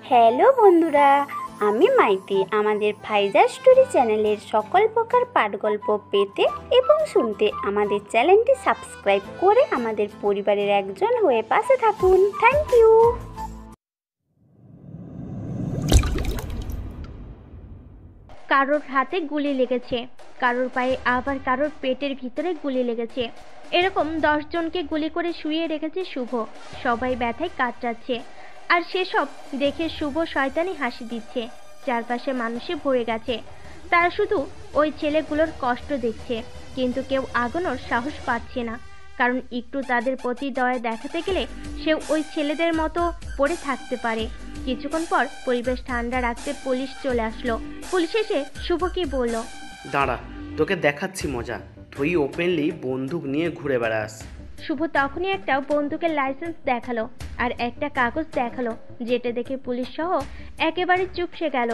Hello বন্ধুরা, আমি মাইতি। আমাদের ফাইজা স্টোরি চ্যানেলের সকল প্রকার পাঠগল্প পেতে এবং শুনতে আমাদের চ্যানেলটি সাবস্ক্রাইব করে আমাদের পরিবারের একজন হয়ে পাশে থাকুন। Thank you. কারোর হাতে গুলি লেগেছে, কারোর পায়ে, আবার কারোর পেটের ভিতরে গুলি লেগেছে। এরকম 10 জনকে গুলি করে শুইয়ে রেখেছে শুভ। সবাই ব্যথায় কাতরাচ্ছে, আর সেসব দেখে শুভ শয়তানি হাসি দিচ্ছে। চারপাশে মানুষে ভরে গেছে, তারা শুধু ওই ছেলেগুলোর কষ্ট দেখছে, কিন্তু কেউ আগানোর সাহস পাচ্ছে না, কারণ একটু তাদের প্রতি দয়া দেখাতে গেলে সে ওই ছেলেদের মতো পড়ে থাকতে পারে। কিছুক্ষণ পর পরিবেশ ঠান্ডা রাখতে পুলিশ চলে আসলো। পুলিশ এসে শুভকে বলল, দাঁড়া, তোকে দেখাচ্ছি মজা। তুই ওপেনলি বন্দুক নিয়ে ঘুরে বেড়াস। শুভ তখনই একটা বন্দুকের লাইসেন্স দেখালো আর একটা কাগজ দেখালো, যেটা দেখে পুলিশ সহ একেবারে চুপসে গেল।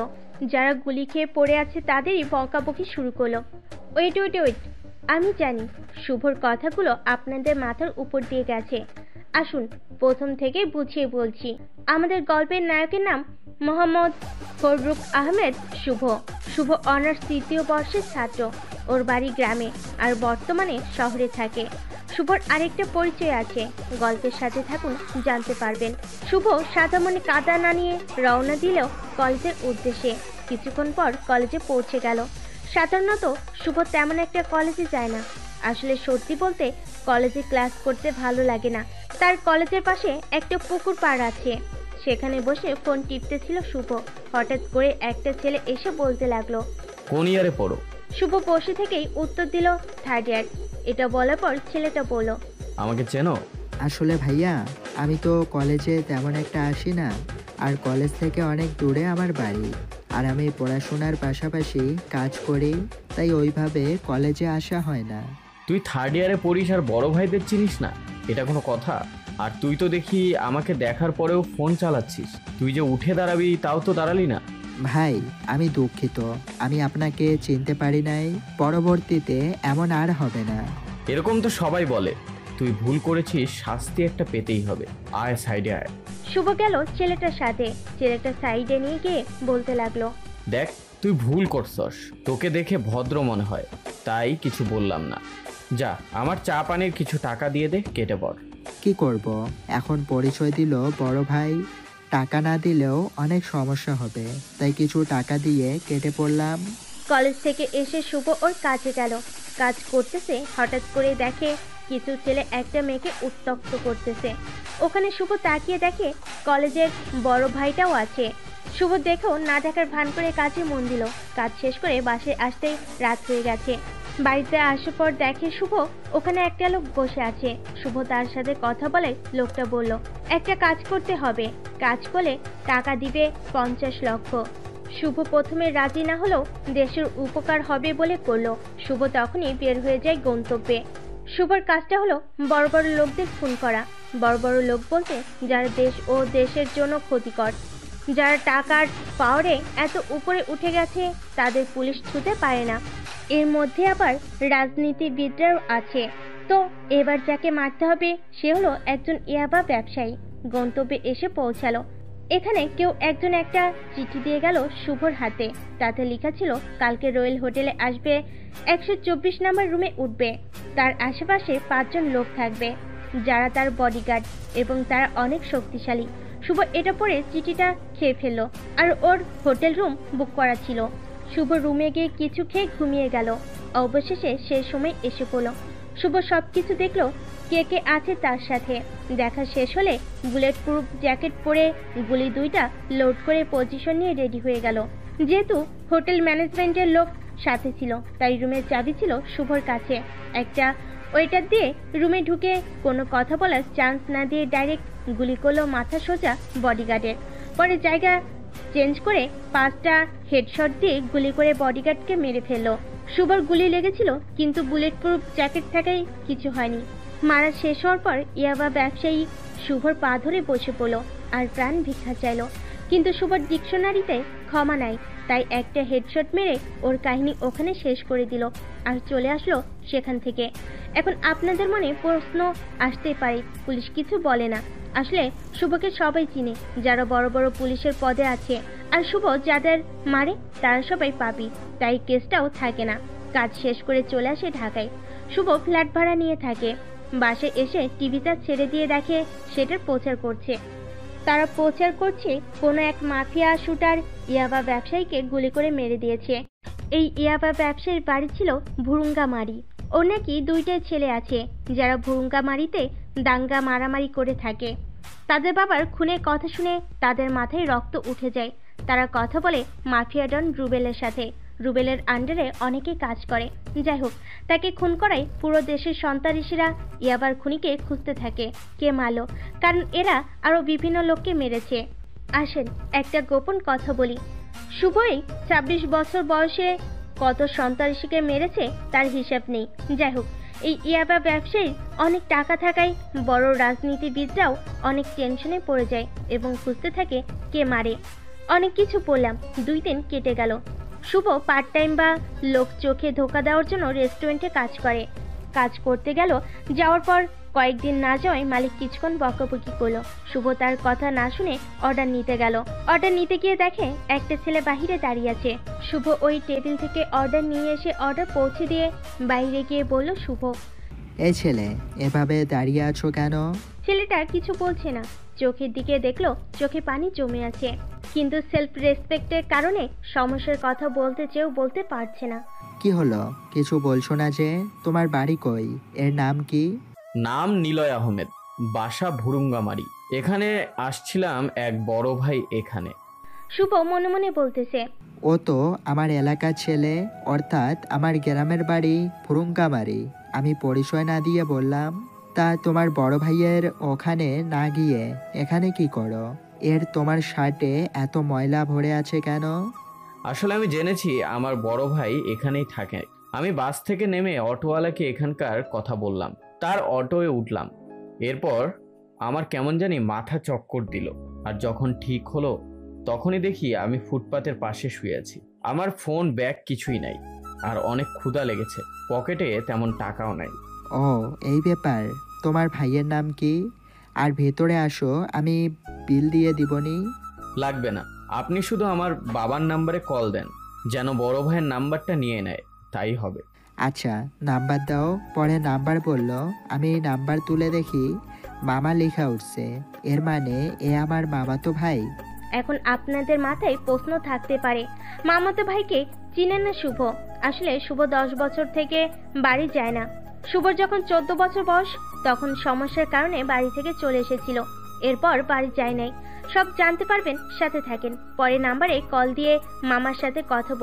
যারা গুলি খেয়ে পড়ে আছে তাদেরই বকাবকি শুরু করলো। ওয়েট ওয়েট ওয়েট, আমি জানি শুভর কথাগুলো আপনাদের মাথার উপর দিয়ে গেছে। আসুন প্রথম থেকে বুঝিয়ে বলছি। আমাদের গল্পের নায়কের নাম মোহাম্মদ ফররুখ আহমেদ শুভ। শুভ অনার্স 3য় বর্ষের ছাত্র। ওর বাড়ি গ্রামে আর বর্তমানে শহরে থাকে। শুভর আরেকটা পরিচয় আছে, গল্পের সাথে থাকুন, জানতে পারবেন। শুভ সাদা মনে কাদা না নিয়ে রওনা দিলেও কলেজের উদ্দেশ্যে। কিছুক্ষণ পর কলেজে পৌঁছে গেল। সাধারণত শুভ তেমন একটা কলেজে যায় না। আসলে সত্যি বলতে কলেজে ক্লাস করতে ভালো লাগে না। তার কলেজের পাশে একটা পুকুর পাড় আছে, সেখানে বসে ফোন টিপতেছিল শুভ। হঠাৎ করে একটা ছেলে এসে বলতে লাগলো, কোন ইয়ারে পড়ো? শুভ বসে থেকেই উত্তর দিল, 3rd ইয়ার। এটা বলার পর ছেলেটা বলল, আমাকে চেনো? আসলে ভাইয়া, আমি তো কলেজে তেমন একটা আসি না, আর কলেজ থেকে অনেক দূরে আমার বাড়ি, আর আমি পড়াশোনার পাশাপাশি কাজ করি, তাই ওইভাবে কলেজে আসা হয় না। তুই 3rd ইয়ারে পড়িস আর বড় ভাইদের চিনিস না? এটা কোনো কথা? আর তুই তো দেখি আমাকে দেখার পরেও ফোন চালাচ্ছিস। তুই যে উঠে দাঁড়াবি তাও তো দাঁড়ালি না। ভাই, আমি দুঃখিত, আমি আপনাকে চিনতে পারি নাই। পরবর্তীতে এমন আর হবে না। এরকম তো সবাই বলে। তুই ভুল করেছিস, শাস্তি একটা পেতেই হবে। আয় সাইডে আয়। শুভ গেল ছেলেটার সাথে। ছেলেটা সাইডে নিয়ে গিয়ে বলতে লাগলো, দেখ, তুই ভুল করছস। তোকে দেখে ভদ্র মনে হয়, তাই কিছু বললাম না। যা, আমার চা পানির কিছু টাকা দিয়ে দে, কেটে পড়। কি করব, এখন পরিচয় দিল বড় ভাই, টাকা না দিলেও অনেক সমস্যা হবে, তাই কিছু টাকা দিয়ে কেটে পড়লাম। কলেজ থেকে এসে শুভ ওর কাজে গেল। কাজ করতেছে, হঠাৎ করে দেখে কিছু ছেলে একটা মেয়েকে উত্ত্যক্ত করতেছে। ওখানে শুভ তাকিয়ে দেখে কলেজের বড় ভাইটাও আছে। শুভ দেখেও না দেখার ভান করে কাজে মন দিল। কাজ শেষ করে বাসায় আসতেই রাত হয়ে গেছে। বাড়িতে আসার পর দেখে শুভ ওখানে একটা লোক বসে আছে। শুভ তার সাথে কথা বলে লোকটা বলল, একটা কাজ করতে হবে, কাজ করলে টাকা দিবে 50 লক্ষ। শুভ প্রথমে রাজি না হলেও দেশের উপকার হবে বলে করলো। শুভ তখনই বের হয়ে যায় গন্তব্যে। শুভর কাজটা হলো বড় বড় লোকদের খুন করা। বড় বড় লোক বলতে যারা দেশ ও দেশের জন্য ক্ষতিকর, যারা টাকার পাওয়ারে এত উপরে উঠে গেছে তাদের পুলিশ ছুঁতে পারে না। এর মধ্যে আবার রাজনীতিবিদরাও আছে। তো এবার যাকে মারতে হবে সে হলো একজন ইয়াবা ব্যবসায়ী। গন্তব্যে এসে পৌঁছালো। এখানে কেউ একজন একটা চিঠি দিয়ে গেল শুভর হাতে। তাতে লেখা ছিল, কালকে রয়্যাল হোটেলে আসবে, 124 নম্বর রুমে উঠবে। তার আশেপাশে 5 জন লোক থাকবে যারা তার বডিগার্ড, এবং তারা অনেক শক্তিশালী। শুভ এটা পড়ে চিঠিটা খেয়ে ফেললো, আর ওর হোটেল রুম বুক করা ছিল। শুভ রুমে গিয়ে কিছু খেয়ে ঘুমিয়ে গেল। অবশেষে সেই সময় এসে পড়ল। শুভ সবকিছু দেখলো, কে কে আছে তার সাথে। দেখা শেষ হলে বুলেট প্রুফ জ্যাকেট পরে গুলি 2টা লোড করে পজিশন নিয়ে রেডি হয়ে গেল। যেহেতু হোটেল ম্যানেজমেন্টের লোক সাথে ছিল, তাই রুমের চাবি ছিল শুভর কাছে। একটা ওয়েটার দিয়ে রুমে ঢুকে কোনো কথা বলার চান্স না দিয়ে ডাইরেক্ট গুলি করলো মাথা সোজা বডিগার্ডের। পরে জায়গা চেঞ্জ করে 5টা হেডশট দিয়ে গুলি করে বডিগার্ডকে মেরে ফেললো। শুভর গুলি লেগেছিল, কিন্তু বুলেট প্রুফ জ্যাকেট থাকায় কিছু হয়নি। মারা শেষ হওয়ার পর ইয়াবা ব্যবসায়ী শুভর পা ধরে বসে পড়ল আর প্রাণ ভিক্ষা চাইল। কিন্তু শুভর ডিকশনারিতে ক্ষমা নাই, তাই একটা হেডশট মেরে ওর কাহিনী ওখানে শেষ করে দিল আর চলে আসলো সেখান থেকে। এখন আপনাদের মনে প্রশ্ন আসতেই পারে পুলিশ কিছু বলে না। আসলে শুভকে সবাই চিনে, যারা বড় বড় পুলিশের পদে আছে, আর শুভ যাদের মারে তারা সবাই পাপী, তাই কেসটাও থাকে না। কাজ শেষ করে চলে আসে ঢাকায়। শুভ ফ্ল্যাট ভাড়া নিয়ে থাকে। বাসে এসে টিভিটা ছেড়ে দিয়ে দেখে সেটার প্রচার করছে। তারা প্রচার করছে কোনো এক মাফিয়া শুটার ইয়াবা ব্যবসায়ীকে গুলি করে মেরে দিয়েছে। এই ইয়াবা ব্যবসায়ীর বাড়ি ছিল ভুরুঙ্গামারি। ওর নাকি 2টা ছেলে আছে যারা ভুরুঙ্গামারিতে দাঙ্গা মারামারি করে থাকে। তাদের বাবার খুনের কথা শুনে তাদের মাথায় রক্ত উঠে যায়। তারা কথা বলে মাফিয়া ডন রুবেলের সাথে। রুবেলের আন্ডারে অনেকে কাজ করে। যাই হোক, তাকে খুন করায় পুরো দেশের সন্ত্রাসীরা ইয়াবার খুনিকে খুঁজতে থাকে কে মারলো, কারণ এরা আরও বিভিন্ন লোককে মেরেছে। আসেন একটা গোপন কথা বলি, শুভই 26 বছর বয়সে কত সন্ত্রাসীকে মেরেছে তার হিসাব নেই। যাই হোক, এই ইয়াবা ব্যবসায়ীর অনেক টাকা থাকায় বড় রাজনীতিবিদরাও অনেক টেনশনে পড়ে যায় এবং খুঁজতে থাকে কে মারে। অনেক কিছু বললাম, 2 দিন কেটে গেল। শুভ পার্ট টাইম বা লোক চোখে ধোকা দেওয়ার জন্য রেস্টুরেন্টে কাজ করে। কাজ করতে গেল, যাওয়ার পর কয়েকদিন না যাওয়ায় মালিক কিছুক্ষণ বকাবকি করলো। শুভ তার কথা না শুনে অর্ডার নিতে গেল। অর্ডার নিতে গিয়ে দেখে একটা ছেলে বাহিরে দাঁড়িয়ে আছে। শুভ ওই টেবিল থেকে অর্ডার নিয়ে এসে অর্ডার পৌঁছে দিয়ে বাইরে গিয়ে বলল শুভ। এই ছেলে, এভাবে দাঁড়িয়ে আছো কেন? ছেলেটা কিছু বলছে না, চোখের দিকে দেখলো চোখে পানি জমে আছে, কিন্তু সেলফ রেসপেক্টের কারণে সমস্যার কথা বলতে চেয়েও বলতে পারছে না। কি হলো, কিছু বলছো না যে? তোমার বাড়ি কই? এর নাম কি? নাম নিলয় আহমেদ, বাসা ভুরুঙ্গামারি। এখানে আসছিলাম এক বড় ভাই এখানে। শুভ মনে মনে বলতেছে, ও তো আমার এলাকার ছেলে, অর্থাৎ আমার গ্রামের বাড়ি ফুরুঙ্গামারি। আমি পরিচয় না দিয়ে বললাম, তা তোমার বড় ভাইয়ের ওখানে না গিয়ে এখানে কি করো? এর তোমার শার্টে এত ময়লা ভরে আছে কেন? আসলে আমি জেনেছি আমার বড় ভাই এখানেই থাকে। আমি বাস থেকে নেমে অটোওয়ালাকে এখানকার কথা বললাম, তার অটোয় উঠলাম। এরপর আমার কেমন জানি মাথা চক্কর দিল, আর যখন ঠিক হলো তখনই দেখি আমি ফুটপাতের পাশে শুয়ে আছি। আমার ফোন, ব্যাগ কিছুই নাই, আর অনেক ক্ষুধা লেগেছে। পকেটে তেমন টাকাও নাই। ও, এই ব্যাপার। তোমার ভাইয়ের নাম কি? আর ভেতরে আসো, আমি বিল দিয়ে দিবনি। লাগবে না, আপনি শুধু আমার বাবার নাম্বারে কল দেন, যেন বড় ভাইয়ের নাম্বারটা নিয়ে নেয়, তাই হবে। আচ্ছা, নাম্বার দাও। পরে নাম্বার বলল। আমি নাম্বার তুলে দেখি মামা লেখা উঠছে। এর মানে এ আমার মামাতো ভাই। এখন আপনাদের মাথায় প্রশ্ন থাকতে পারে, মামাতো ভাইকে চিনেন না শুভ? আসলে শুভ 10 বছর থেকে বাড়ি যায় না। শুভর যখন 14 বছর বয়স, তখন সমস্যার কারণে বাড়ি থেকে চলে এসেছিল। এরপর বাড়ি যায় নাই। সব জানতে পারবেন, সাথে থাকেন। পরে নাম্বারে কল দিয়ে মামার সাথে কথা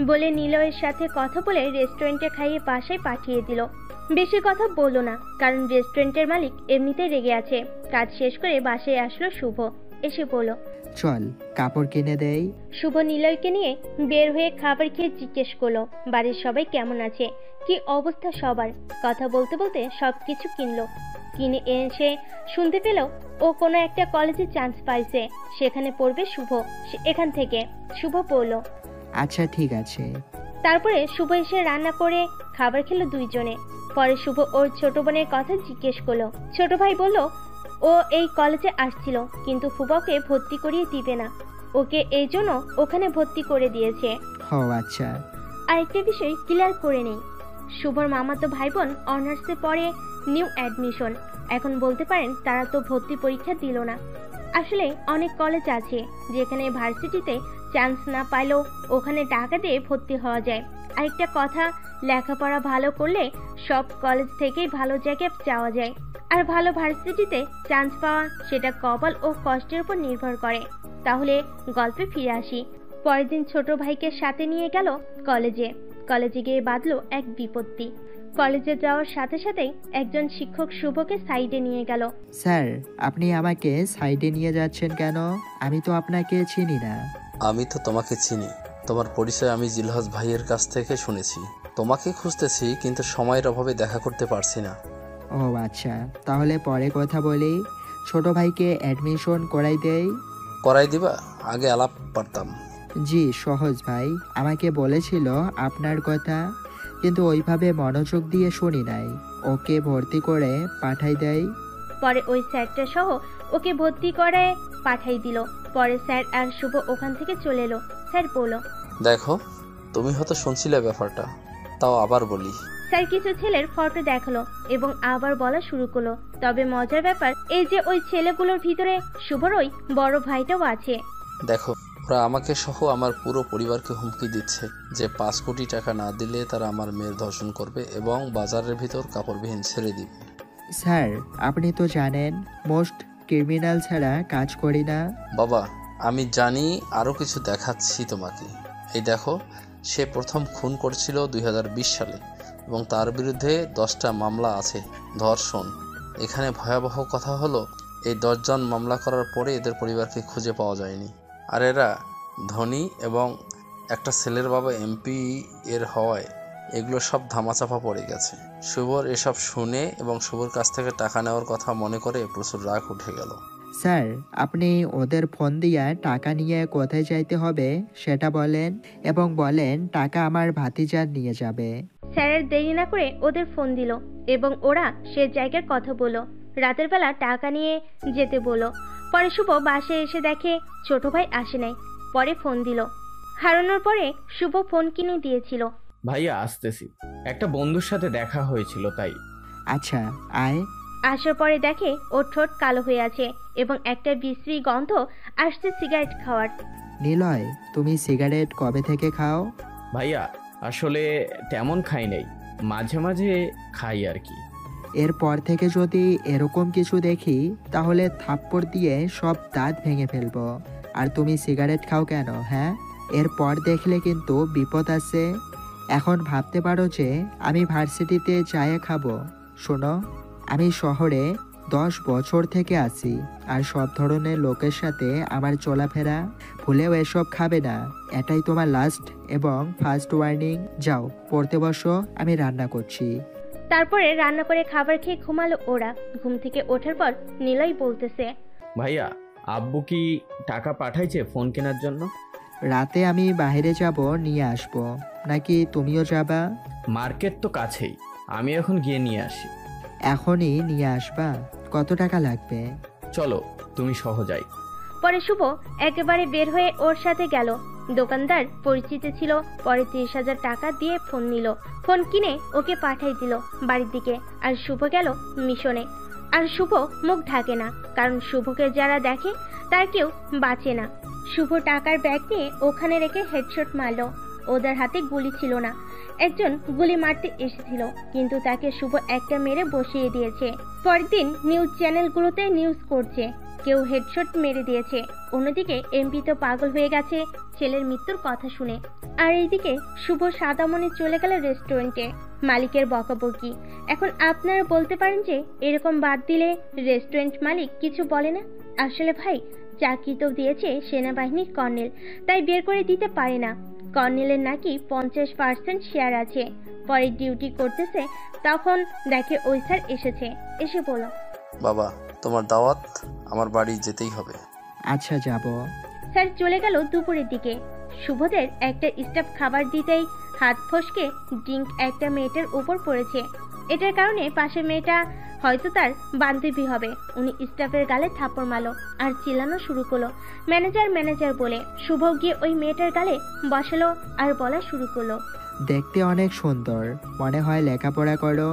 বলে নিলয়ের সাথে কথা বলে রেস্টুরেন্টে খাইয়ে বাসায় পাঠিয়ে দিল। বেশি কথা বললো না, কারণ রেস্টুরেন্টের মালিক এমনিতেই রেগে আছে। কাজ শেষ করে বাসায় আসলো শুভ। এসে বলল, চল কাপড় কিনে দেই। শুভ নিলয়কে নিয়ে বের হয়ে খাবার খেয়ে জিজ্ঞেস করলো বাড়ির সবাই কেমন আছে, কি অবস্থা সবার। কথা বলতে বলতে সবকিছু কিনে এসে শুনতে পেল ও কোনো একটা কলেজে চান্স পাইছে, সেখানে পড়বে শুভ। এখান থেকে শুভ পড়লো। আচ্ছা ঠিক আছে। তারপরে শুভ এসে রান্না করে খাবার খেলো 2 জনে। পরে শুভ ওর ছোট বোনের কথা জিজ্ঞেস করলো। ছোট ভাই বলল ও এই কলেজে আসছিল, কিন্তু ফুবাকে ভর্তি করিয়ে দিবে না, ওকে এই জন্য ওখানে ভর্তি করে দিয়েছে। ও আচ্ছা। আরেকটা বিষয় ক্লিয়ার করে নেই, শুভর মামাতো ভাই বোন অনার্সে পড়ে, নিউ অ্যাডমিশন। এখন বলতে পারেন তারা তো ভর্তি পরীক্ষা দিল না। আসলে অনেক কলেজ আছে যেখানে ভার্সিটিতে চান্স না পাইলেও ওখানে টাকা দিয়ে ভর্তি হওয়া যায়। আরেকটা কথা, লেখাপড়া ভালো করলে সব কলেজ থেকেই ভালো জায়গায় যাওয়া যায়। আর ভালো ভার্সিটিতে চান্স পাওয়া সেটা কপাল ও কষ্টের উপর নির্ভর করে। তাহলে গল্পে ফিরে আসি। পরের দিন ছোট ভাইকে সাথে নিয়ে গেল কলেজে গিয়ে বাঁধলো এক বিপত্তি। কলেজে যাওয়ার সাথে সাথেই একজন শিক্ষক শুভকে সাইডে নিয়ে গেল। স্যার, আপনি আমাকে সাইডে নিয়ে যাচ্ছেন কেন? আমি তো আপনাকে চিনি না। আমি তো তোমাকে চিনি, তোমার পরিচয় আমি জিলহজ ভাইয়ের কাছ থেকে শুনেছি। তোমাকে খুঁজতেছি, কিন্তু সময়ের অভাবে দেখা করতে পারছি না। ও আচ্ছা, তাহলে পরে কথা বলি। ছোট ভাইকে অ্যাডমিশন করাই দেই। করাই দিবা? আগে আলাপ পারতাম। জি সহজ ভাই আমাকে বলেছিল আপনার কথা, কিন্তু ওইভাবে মনোযোগ দিয়ে শুনি নাই। ওকে ভর্তি করে পাঠাই দেয়। পরে ওই স্যারটা সহ ওকে ভর্তি করে পাঠাই দিল। পরে স্যার আর শুভ ওখান থেকে চলে এলো। স্যার বলল, দেখো, তুমি হয়তো শুনছিলে ব্যাপারটা, তাও আবার বলি। স্যার কিছু ছেলের ফটো দেখালো এবং আবার বলা শুরু করলো। তবে মজার ব্যাপার এই যে ওই ছেলেগুলোর ভিতরে শুভর ওই বড় ভাইটাও আছে। দেখো, ওরা আমাকে সহ আমার পুরো পরিবারকে হুমকি দিচ্ছে যে 5 কোটি টাকা না দিলে তারা আমার মেয়ের ধর্ষণ করবে এবং বাজারের ভিতর কাপড়বিহীন ছেড়ে দিবে। স্যার আপনি তো জানেন মোস্ট ক্রিমিনাল ছাড়া কাজ করি না। বাবা, আমি জানি, আরও কিছু দেখাচ্ছি তোমাকে। এই দেখো, সে প্রথম খুন করেছিল 2020 সালে এবং তার বিরুদ্ধে 10টা মামলা আছে ধর্ষণ। এখানে ভয়াবহ কথা হলো, এই 10 জন মামলা করার পরে এদের পরিবারকে খুঁজে পাওয়া যায়নি। আর এরা ধনী এবং একটা ছেলের বাবা এমপি এর হওয়ায় এগুলো সব ধামাচাপা পড়ে গেছে। শুভর এসব শুনে এবং শুভর কাছ থেকে টাকা নেওয়ার কথা মনে করে প্রচুর রাগ উঠে গেল। স্যার আপনি ওদের ফোন দিয়ে টাকা নিয়ে কোথায় যাইতে হবে সেটা বলেন, এবং বলেন টাকা আমার ভাতিজার নিয়ে যাবে। স্যারের দেরি না করে ওদের ফোন দিল এবং ওরা সে জায়গার কথা বলল। রাতের বেলা টাকা নিয়ে যেতে বলল। পরে শুভ বাসায় এসে দেখে ছোট ভাই আসে নাই। পরে ফোন দিল। হারানোর পরে শুভ ফোন কিনে দিয়েছিল। ভাইয়া আসতেছি, একটা বন্ধুর সাথে দেখা হয়েছিল তাই। আচ্ছা আয়। আসার পরে দেখে ওর ঠোঁট কালো হয়ে আছে এবং একটা বিশ্রী গন্ধ আসছে সিগারেট খাওয়ার। নিলয় তুমি সিগারেট কবে থেকে খাও? ভাইয়া আসলে তেমন খাই নাই, মাঝে মাঝে খাই আর কি। এরপর থেকে যদি এরকম কিছু দেখি তাহলে থাপ্পড় দিয়ে সব দাঁত ভেঙে ফেলবো। আর তুমি সিগারেট খাও কেন? হ্যাঁ, এরপর দেখলে কিন্তু বিপদ আছে। এখন ভাবতে পারো যে আমি ভার্সিটিতে চায়ে খাবো। শোনো, আমি শহরে 10 বছর থেকে আছি, আর সব ধরনের লোকের সাথে আমার চলাফেরা। ভুলেও এসব খাবে না, এটাই তোমার লাস্ট এবং ফার্স্ট ওয়ার্নিং। যাও পড়তে বসো, আমি রান্না করছি। তারপরে রান্না করে খাবার খেয়ে ঘুমালো ওরা। ঘুম থেকে ওঠার পর নিলয় বলতেছে, ভাইয়া আব্বু কি টাকা পাঠাইছে ফোন কেনার জন্য? রাতে আমি বাইরে যাব, নিয়ে আসবো। নাকি তুমিও যাবা? মার্কেট তো কাছেই, আমি এখন গিয়ে নিয়ে আসি। এখনই নিয়ে আসবা? কত টাকা লাগবে? চলো তুমি সহ যাই। পরে শুভ একেবারে বের হয়ে ওর সাথে গেল। দোকানদার পরিচিত ছিল। পরে 30,000 টাকা দিয়ে ফোন নিল। ফোন কিনে ওকে পাঠাই দিল বাড়ির দিকে। আর শুভ গেল মিশনে। আর শুভ মুখ ঢাকে না, কারণ শুভকে যারা দেখে তার কেউ বাঁচে না। শুভ টাকার ব্যাগ নিয়ে ওখানে রেখে হেডশট মারলো। ওদের হাতে গুলি ছিল না। একজন গুলি মারতে এসেছিল, কিন্তু তাকে শুভ একটা মেরে বসিয়ে দিয়েছে। পরের দিন নিউজ চ্যানেলগুলোতে নিউজ করছে কেউ হেডশট মেরে দিয়েছে। অন্যদিকে এমপি তো পাগল হয়ে গেছে ছেলের মৃত্যুর কথা শুনে। আর এইদিকে শুভ সাদা মনে চলে গেল রেস্টুরেন্টে। মালিকের বকাবকি। এখন আপনারা বলতে পারেন যে এরকম বাদ দিলে রেস্টুরেন্ট মালিক কিছু বলে না। আসলে ভাই, চাকরি তো দিয়েছে সেনাবাহিনীর কর্নেল, তাই বের করে দিতে পারে না। কর্নেলের নাকি 50% শেয়ার আছে। পরে ডিউটি করতেছে, তখন দেখে ওই স্যার এসেছে। এসে বলল, বাবা, তোমার দাওয়াত, আমার বাড়ি যেতেই হবে। আচ্ছা যাব। স্যার চলে গেল দুপুরের দিকে। শুভদের একটা স্টাফ খাবার দিতেই হাত ফসকে ড্রিঙ্ক একটা মেয়েটার উপর পড়েছে। এটার কারণে পাশের মেয়েটা হয়তো তার বান্ধবী হবে। উনি স্টাফের গালে থাপ্পড় মারলো আর চিল্লানো শুরু করলো, ম্যানেজার ম্যানেজার বলে। শুভ গিয়ে ওই মেয়েটার গালে বসালো আর বলা শুরু করলো, দেখতে অনেক সুন্দর, মনে হয় লেখাপড়া করো,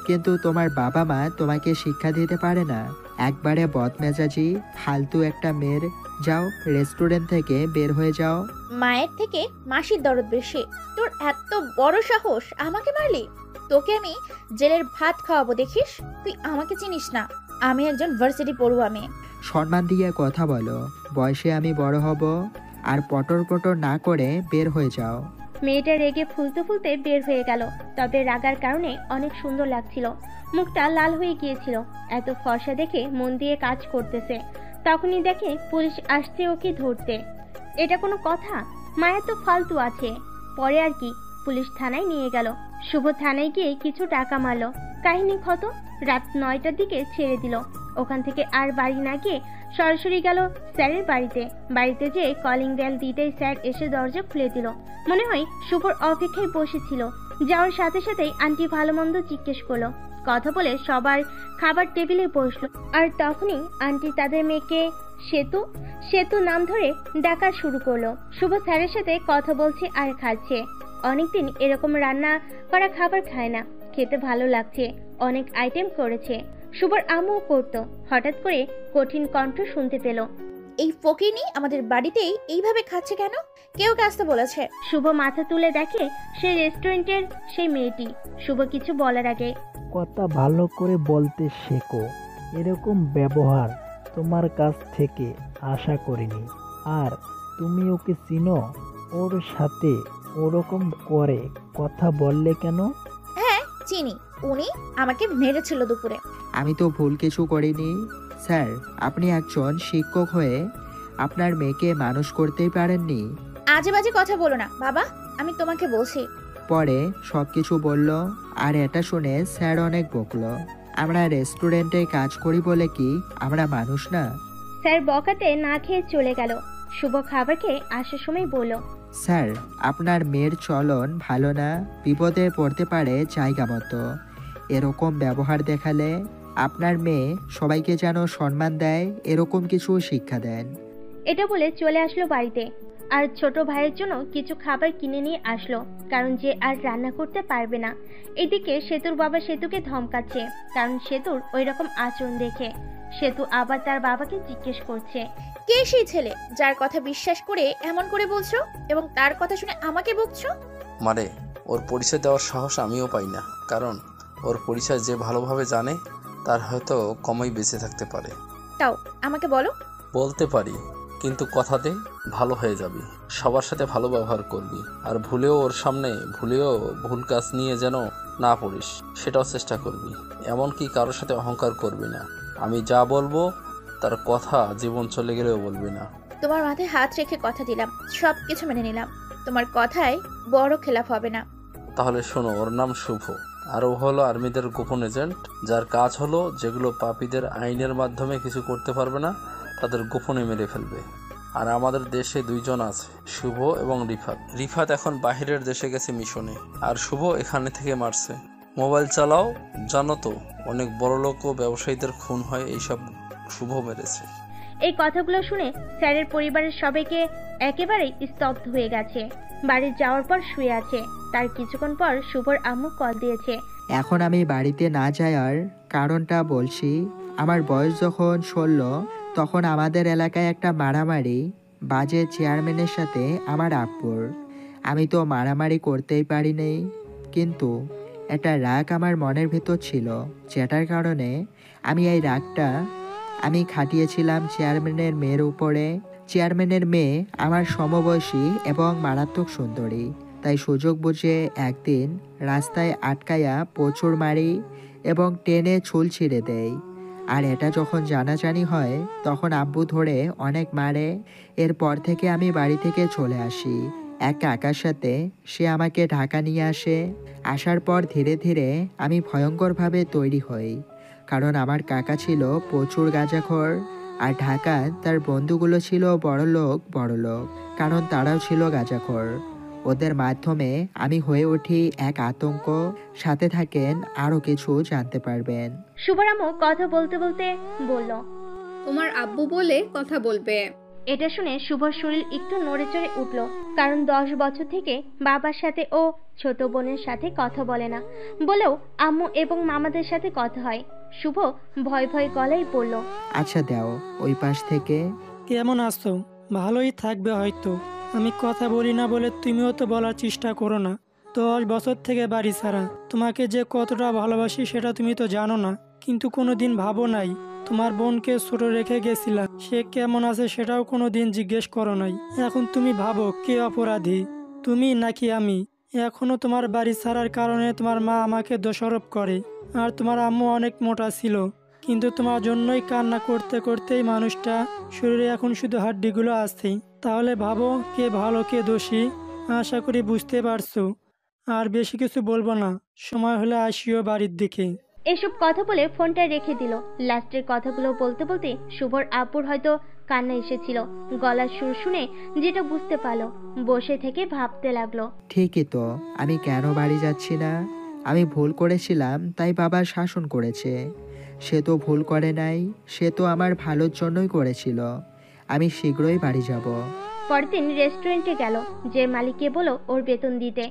কিন্তু তোমার বাবা মা তোমাকে শিক্ষা দিতে পারে না। একবারে বদমেজাজি ফালতু একটা মেয়ের। যাও, রেস্টুরেন্ট থেকে বের হয়ে যাও। মায়ের থেকে মাসির দরদ বেশি। তোর এত বড় সাহস আমাকে মারলি? তোকে আমি জেলের ভাত খাওয়াবো দেখিস। তুই আমাকে চিনিস না, আমি একজন ভার্সিটি পড়ুয়া মেয়ে। সম্মান দিয়ে কথা বলো, বয়সে আমি বড় হব। আর পটর পটর না করে বের হয়ে যাও। মেয়েটা রেগে ফুলতে ফুলতে বের হয়ে গেল। তবে রাগার কারণে অনেক সুন্দর লাগছিল। মুখটা লাল হয়ে গিয়েছিল। এত ফর্সা দেখে মন দিয়ে কাজ করতেছে। তখনই দেখে পুলিশ আসছে ওকে ধরতে। এটা কোনো কথা? মায়া তো ফালতু আছে। পরে আর কি, পুলিশ থানায় নিয়ে গেল। শুভ থানায় গিয়ে কিছু টাকা মারলো। কাহিনী খতম। রাত 9টার দিকে ছেড়ে দিল। ওখান থেকে আর বাড়ি না গিয়ে সরাসরি গেল স্যারের বাড়িতে। বাড়িতে যেয়ে কলিং বেল দিতেই স্যার এসে দরজা খুলে দিল। মনে হয় শুভর অপেক্ষায় বসেছিল। যাওয়ার সাথে সাথেই আন্টি ভালো মন্দ জিজ্ঞেস করলো, কথা বলে সবার খাবার টেবিলে বসলো। আর তখনই আন্টি তাদের মেয়েকে সেতু সেতু নাম ধরে ডাকা শুরু করলো। শুভ স্যারের সাথে কথা বলছে আর খাচ্ছে। অনেকদিন এরকম রান্না করা খাবার খায় না, খেতে ভালো লাগছে। অনেক আইটেম করেছে, শুভর আম্মুও করতো। হঠাৎ করে কঠিন কণ্ঠ শুনতে পেল। এই ফকিনি আমাদের বাড়িতেই এইভাবে খাচ্ছে কেন? কেউ আসতে বলেছে? শুভ মাথা তুলে দেখে সেই রেস্টুরেন্টের সেই মেয়েটি। শুভ কিছু বলার আগে, কথা ভালো করে বলতে শেখো, এরকম ব্যবহার তোমার কাছ থেকে আশা করিনি। আর তুমি ওকে চিনো? ওর সাথে ওরকম করে কথা বললে কেন? হ্যাঁ চিনি, উনি আমাকে মেরেছিল দুপুরে। আমি তো ভুল কিছু করিনি স্যার। আপনি একজন শিক্ষক হয়ে আপনার মেয়েকে মানুষ করতেই পারেননি? আজে বাজে কথা বলো না বাবা, আমি তোমাকে বলছি। পরে সব কিছু বলল। আর এটা শুনে স্যার অনেক বকলো। আমরা রেস্টুরেন্টে কাজ করি বলে কি আমরা মানুষ না? স্যার বকাতে না খেয়ে চলে গেল। শুভ খাবার খেয়ে আসার সময় বলল, স্যার আপনার মেয়ের চলন ভালো না, বিপদে পড়তে পারে জায়গা মতো। এরকম ব্যবহার দেখালে আপনার মেয়ে সবাইকে যেন সম্মান দেয়, এরকম কিছু শিক্ষা দেন। এটা বলে চলে আসলো বাড়িতে। আর ছোট ভাইয়ের জন্য কিছু খাবার কিনে নিয়ে আসলো, কারণ যে আর রান্না করতে পারবে না। এদিকে সেতুর বাবা সেতুকে ধমকাচ্ছে, কারণ সেতুর ওই রকম আচরণ দেখে। সেতু আবার তার বাবাকে জিজ্ঞেস করছে, কে সেই ছেলে যার কথা বিশ্বাস করে এমন করে বলছো এবং তার কথা শুনে আমাকে বকছো? মারে, ওর পরিচয় দেওয়ার সাহস আমিও পাই না, কারণ ওর পরিচয় যে ভালোভাবে জানে তার হয়তো কমই বেঁচে থাকতে পারে। তাও আমাকে বলো। বলতে পারি, কিন্তু কথা দে ভালো হয়ে যাবি, সবার সাথে ভালো ব্যবহার করবি, আর ওর সামনে ভুলেও ভুল কাজ নিয়ে যেন না পড়িস সেটাও চেষ্টা করবি। এমনকি কারোর সাথে অহংকার করবি না। আমি যা বলবো তার কথা জীবন চলে গেলেও বলবি না। তোমার মাথায় হাত রেখে কথা দিলাম, সব কিছু মেনে নিলাম। তোমার কথায় বড় খেলাফ হবে না। তাহলে শোনো, ওর নাম শুভ, আর ও হলো আর্মিদের গোপন এজেন্ট, যার কাজ হলো যেগুলো পাপীদের আইনের মাধ্যমে কিছু করতে পারবে না তাদের গোপনে মেরে ফেলবে। আর আমাদের দেশে দুইজন আছে, শুভ এবং রিফাত। রিফাত এখন বাহিরের দেশে গেছে মিশনে, আর শুভ এখানে থেকে মারছে। মোবাইল চালাও, জানো তো অনেক বড়লোক ও ব্যবসায়ীদের খুন হয় এইসব শুভ মেরেছে। এই কথাগুলো শুনে স্যারের পরিবারের সবাইকে একেবারেই স্তব্ধ হয়ে গেছে। বাড়ি যাওয়ার পর শুয়ে আছে। তার কিছুক্ষণ পর শুভর আম্মু কল দিয়েছে। এখন আমি বাড়িতে না যাওয়ার কারণটা বলছি। আমার বয়স যখন 16, তখন আমাদের এলাকায় একটা মারামারি বাজে চেয়ারম্যানের সাথে আমার আব্বুর। আমি তো মারামারি করতেই পারিনি, কিন্তু একটা রাগ আমার মনের ভেতর ছিল, যেটার কারণে আমি এই রাগটা খাটিয়েছিলাম চেয়ারম্যানের মেয়ের উপরে। চেয়ারম্যানের মেয়ে আমার সমবয়সী এবং মারাত্মক সুন্দরী, তাই সুযোগ বুঝে একদিন রাস্তায় আটকায়া প্রচুর মারি এবং টেনে চুল ছিঁড়ে দেয়। আর এটা যখন জানাজানি হয় তখন আব্বু ধরে অনেক মারে। এরপর থেকে আমি বাড়ি থেকে চলে আসি এক কাকার সাথে। সে আমাকে ঢাকা নিয়ে আসে। আসার পর ধীরে ধীরে আমি ভয়ঙ্করভাবে তৈরি হই, কারণ আমার কাকা ছিল প্রচুর গাঁজাখোর। আর ঢাকা তার বন্ধুগুলো ছিল বড়লোক, কারণ তারাও ছিল গাঁজাখোর। ওদের মাধ্যমে আমি হয়ে উঠি এক আতঙ্ক। সাথে থাকেন, আরও কিছু জানতে পারবেন। শুভর আম্মু কথা বলতে বলতে বলল, তোমার আব্বু বলে কথা বলবে। এটা শুনে শুভর শরীর একটু নড়ে চড়ে উঠল, কারণ 10 বছর থেকে বাবার সাথে ও ছোট বোনের সাথে কথা বলে না, বলেও আম্মু এবং মামাদের সাথে কথা হয়। শুভ ভয় ভয় গলায় বলল, আচ্ছা দাও ওই পাশ থেকে। কেমন আছো? ভালোই থাকবে হয়তো। আমি কথা বলি না বলে তুমিও তো বলার চেষ্টা করো না। 10 বছর থেকে বাড়ি ছাড়া, তোমাকে যে কতটা ভালোবাসি সেটা তুমি তো জানো না। কিন্তু কোনো দিন ভাবো নাই তোমার বোনকে ছোট রেখে গেছিলাম, সে কেমন আছে সেটাও কোনো দিন জিজ্ঞেস করো নাই। এখন তুমি ভাবো কে অপরাধী, তুমি নাকি আমি? এখনো তোমার বাড়ি ছাড়ার কারণে তোমার মা আমাকে দোষারোপ করে। আর তোমার আম্মু অনেক মোটা ছিল, কিন্তু তোমার জন্যই কান্না করতে করতেই মানুষটা শরীরে এখন শুধু হাড্ডিগুলো আছে। তাহলে ভাবো কে ভালো কে দোষী। আশা করি বুঝতে পারছো। আর বেশি কিছু বলবো না, সময় হলে আসিও বাড়ির দিকে। এসব কথা বলে ফোনটা রেখে দিল। লাস্টের কথাগুলো বলতে বলতে শুভর আব্বুর হয়তো কান্না এসেছিল। গলার সুর শুনে যেটা বুঝতে পারলো, বসে থেকে ভাবতে লাগলো। ঠিকই তো, আমি কেন বাড়ি যাচ্ছি না? আমি ভুল করেছিলাম তাই বাবা শাসন করেছে। সে তো ভুল করে নাই, সে তো আমার ভালোর জন্যই করেছিল। আমি শীঘ্রই বাড়ি যাব। পরের দিন রেস্টুরেন্টে গেল, যে মালিককে বলো ওর বেতন দিতে।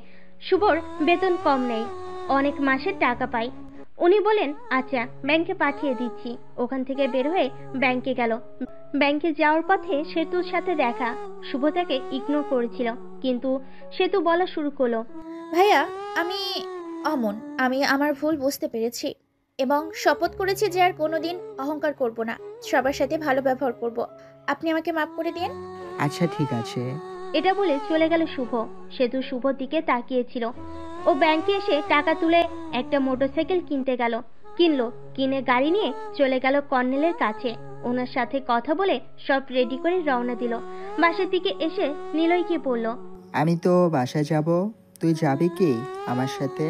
শুভর বেতন কম নেই, অনেক মাসের টাকা পায়। উনি বলেন আচ্ছা ব্যাংকে পাঠিয়ে দিচ্ছি। ওখান থেকে বের হয়ে ব্যাংকে গেল। ব্যাংকে যাওয়ার পথে সেতুর সাথে দেখা। শুভ তাকে ইগনোর করেছিল, কিন্তু সেতু বলা শুরু করলো। ভাইয়া, আমি অমন। আমি আমার ভুল বুঝতে পেরেছি এবং শপথ করেছি যে আর কোনোদিন অহংকার করব না, সবার সাথে ভালো ব্যবহার করব। আপনি আমাকে মাফ করে দিন। আচ্ছা ঠিক আছে। এটা বলে চলে গেল শুভ। সেতু শুভর দিকে তাকিয়েছিল। ও ব্যাংকে এসে টাকা তুলে একটা মোটরসাইকেল কিনতে গেল। কিনে গাড়ি নিয়ে চলে গেল কর্নেলের কাছে। ওনার সাথে কথা বলে সব রেডি করে রওনা দিল। বাসার দিকে এসে নিলয়কে বলল, আমি তো বাসায় যাব, তুই যাবি কি আমার সাথে?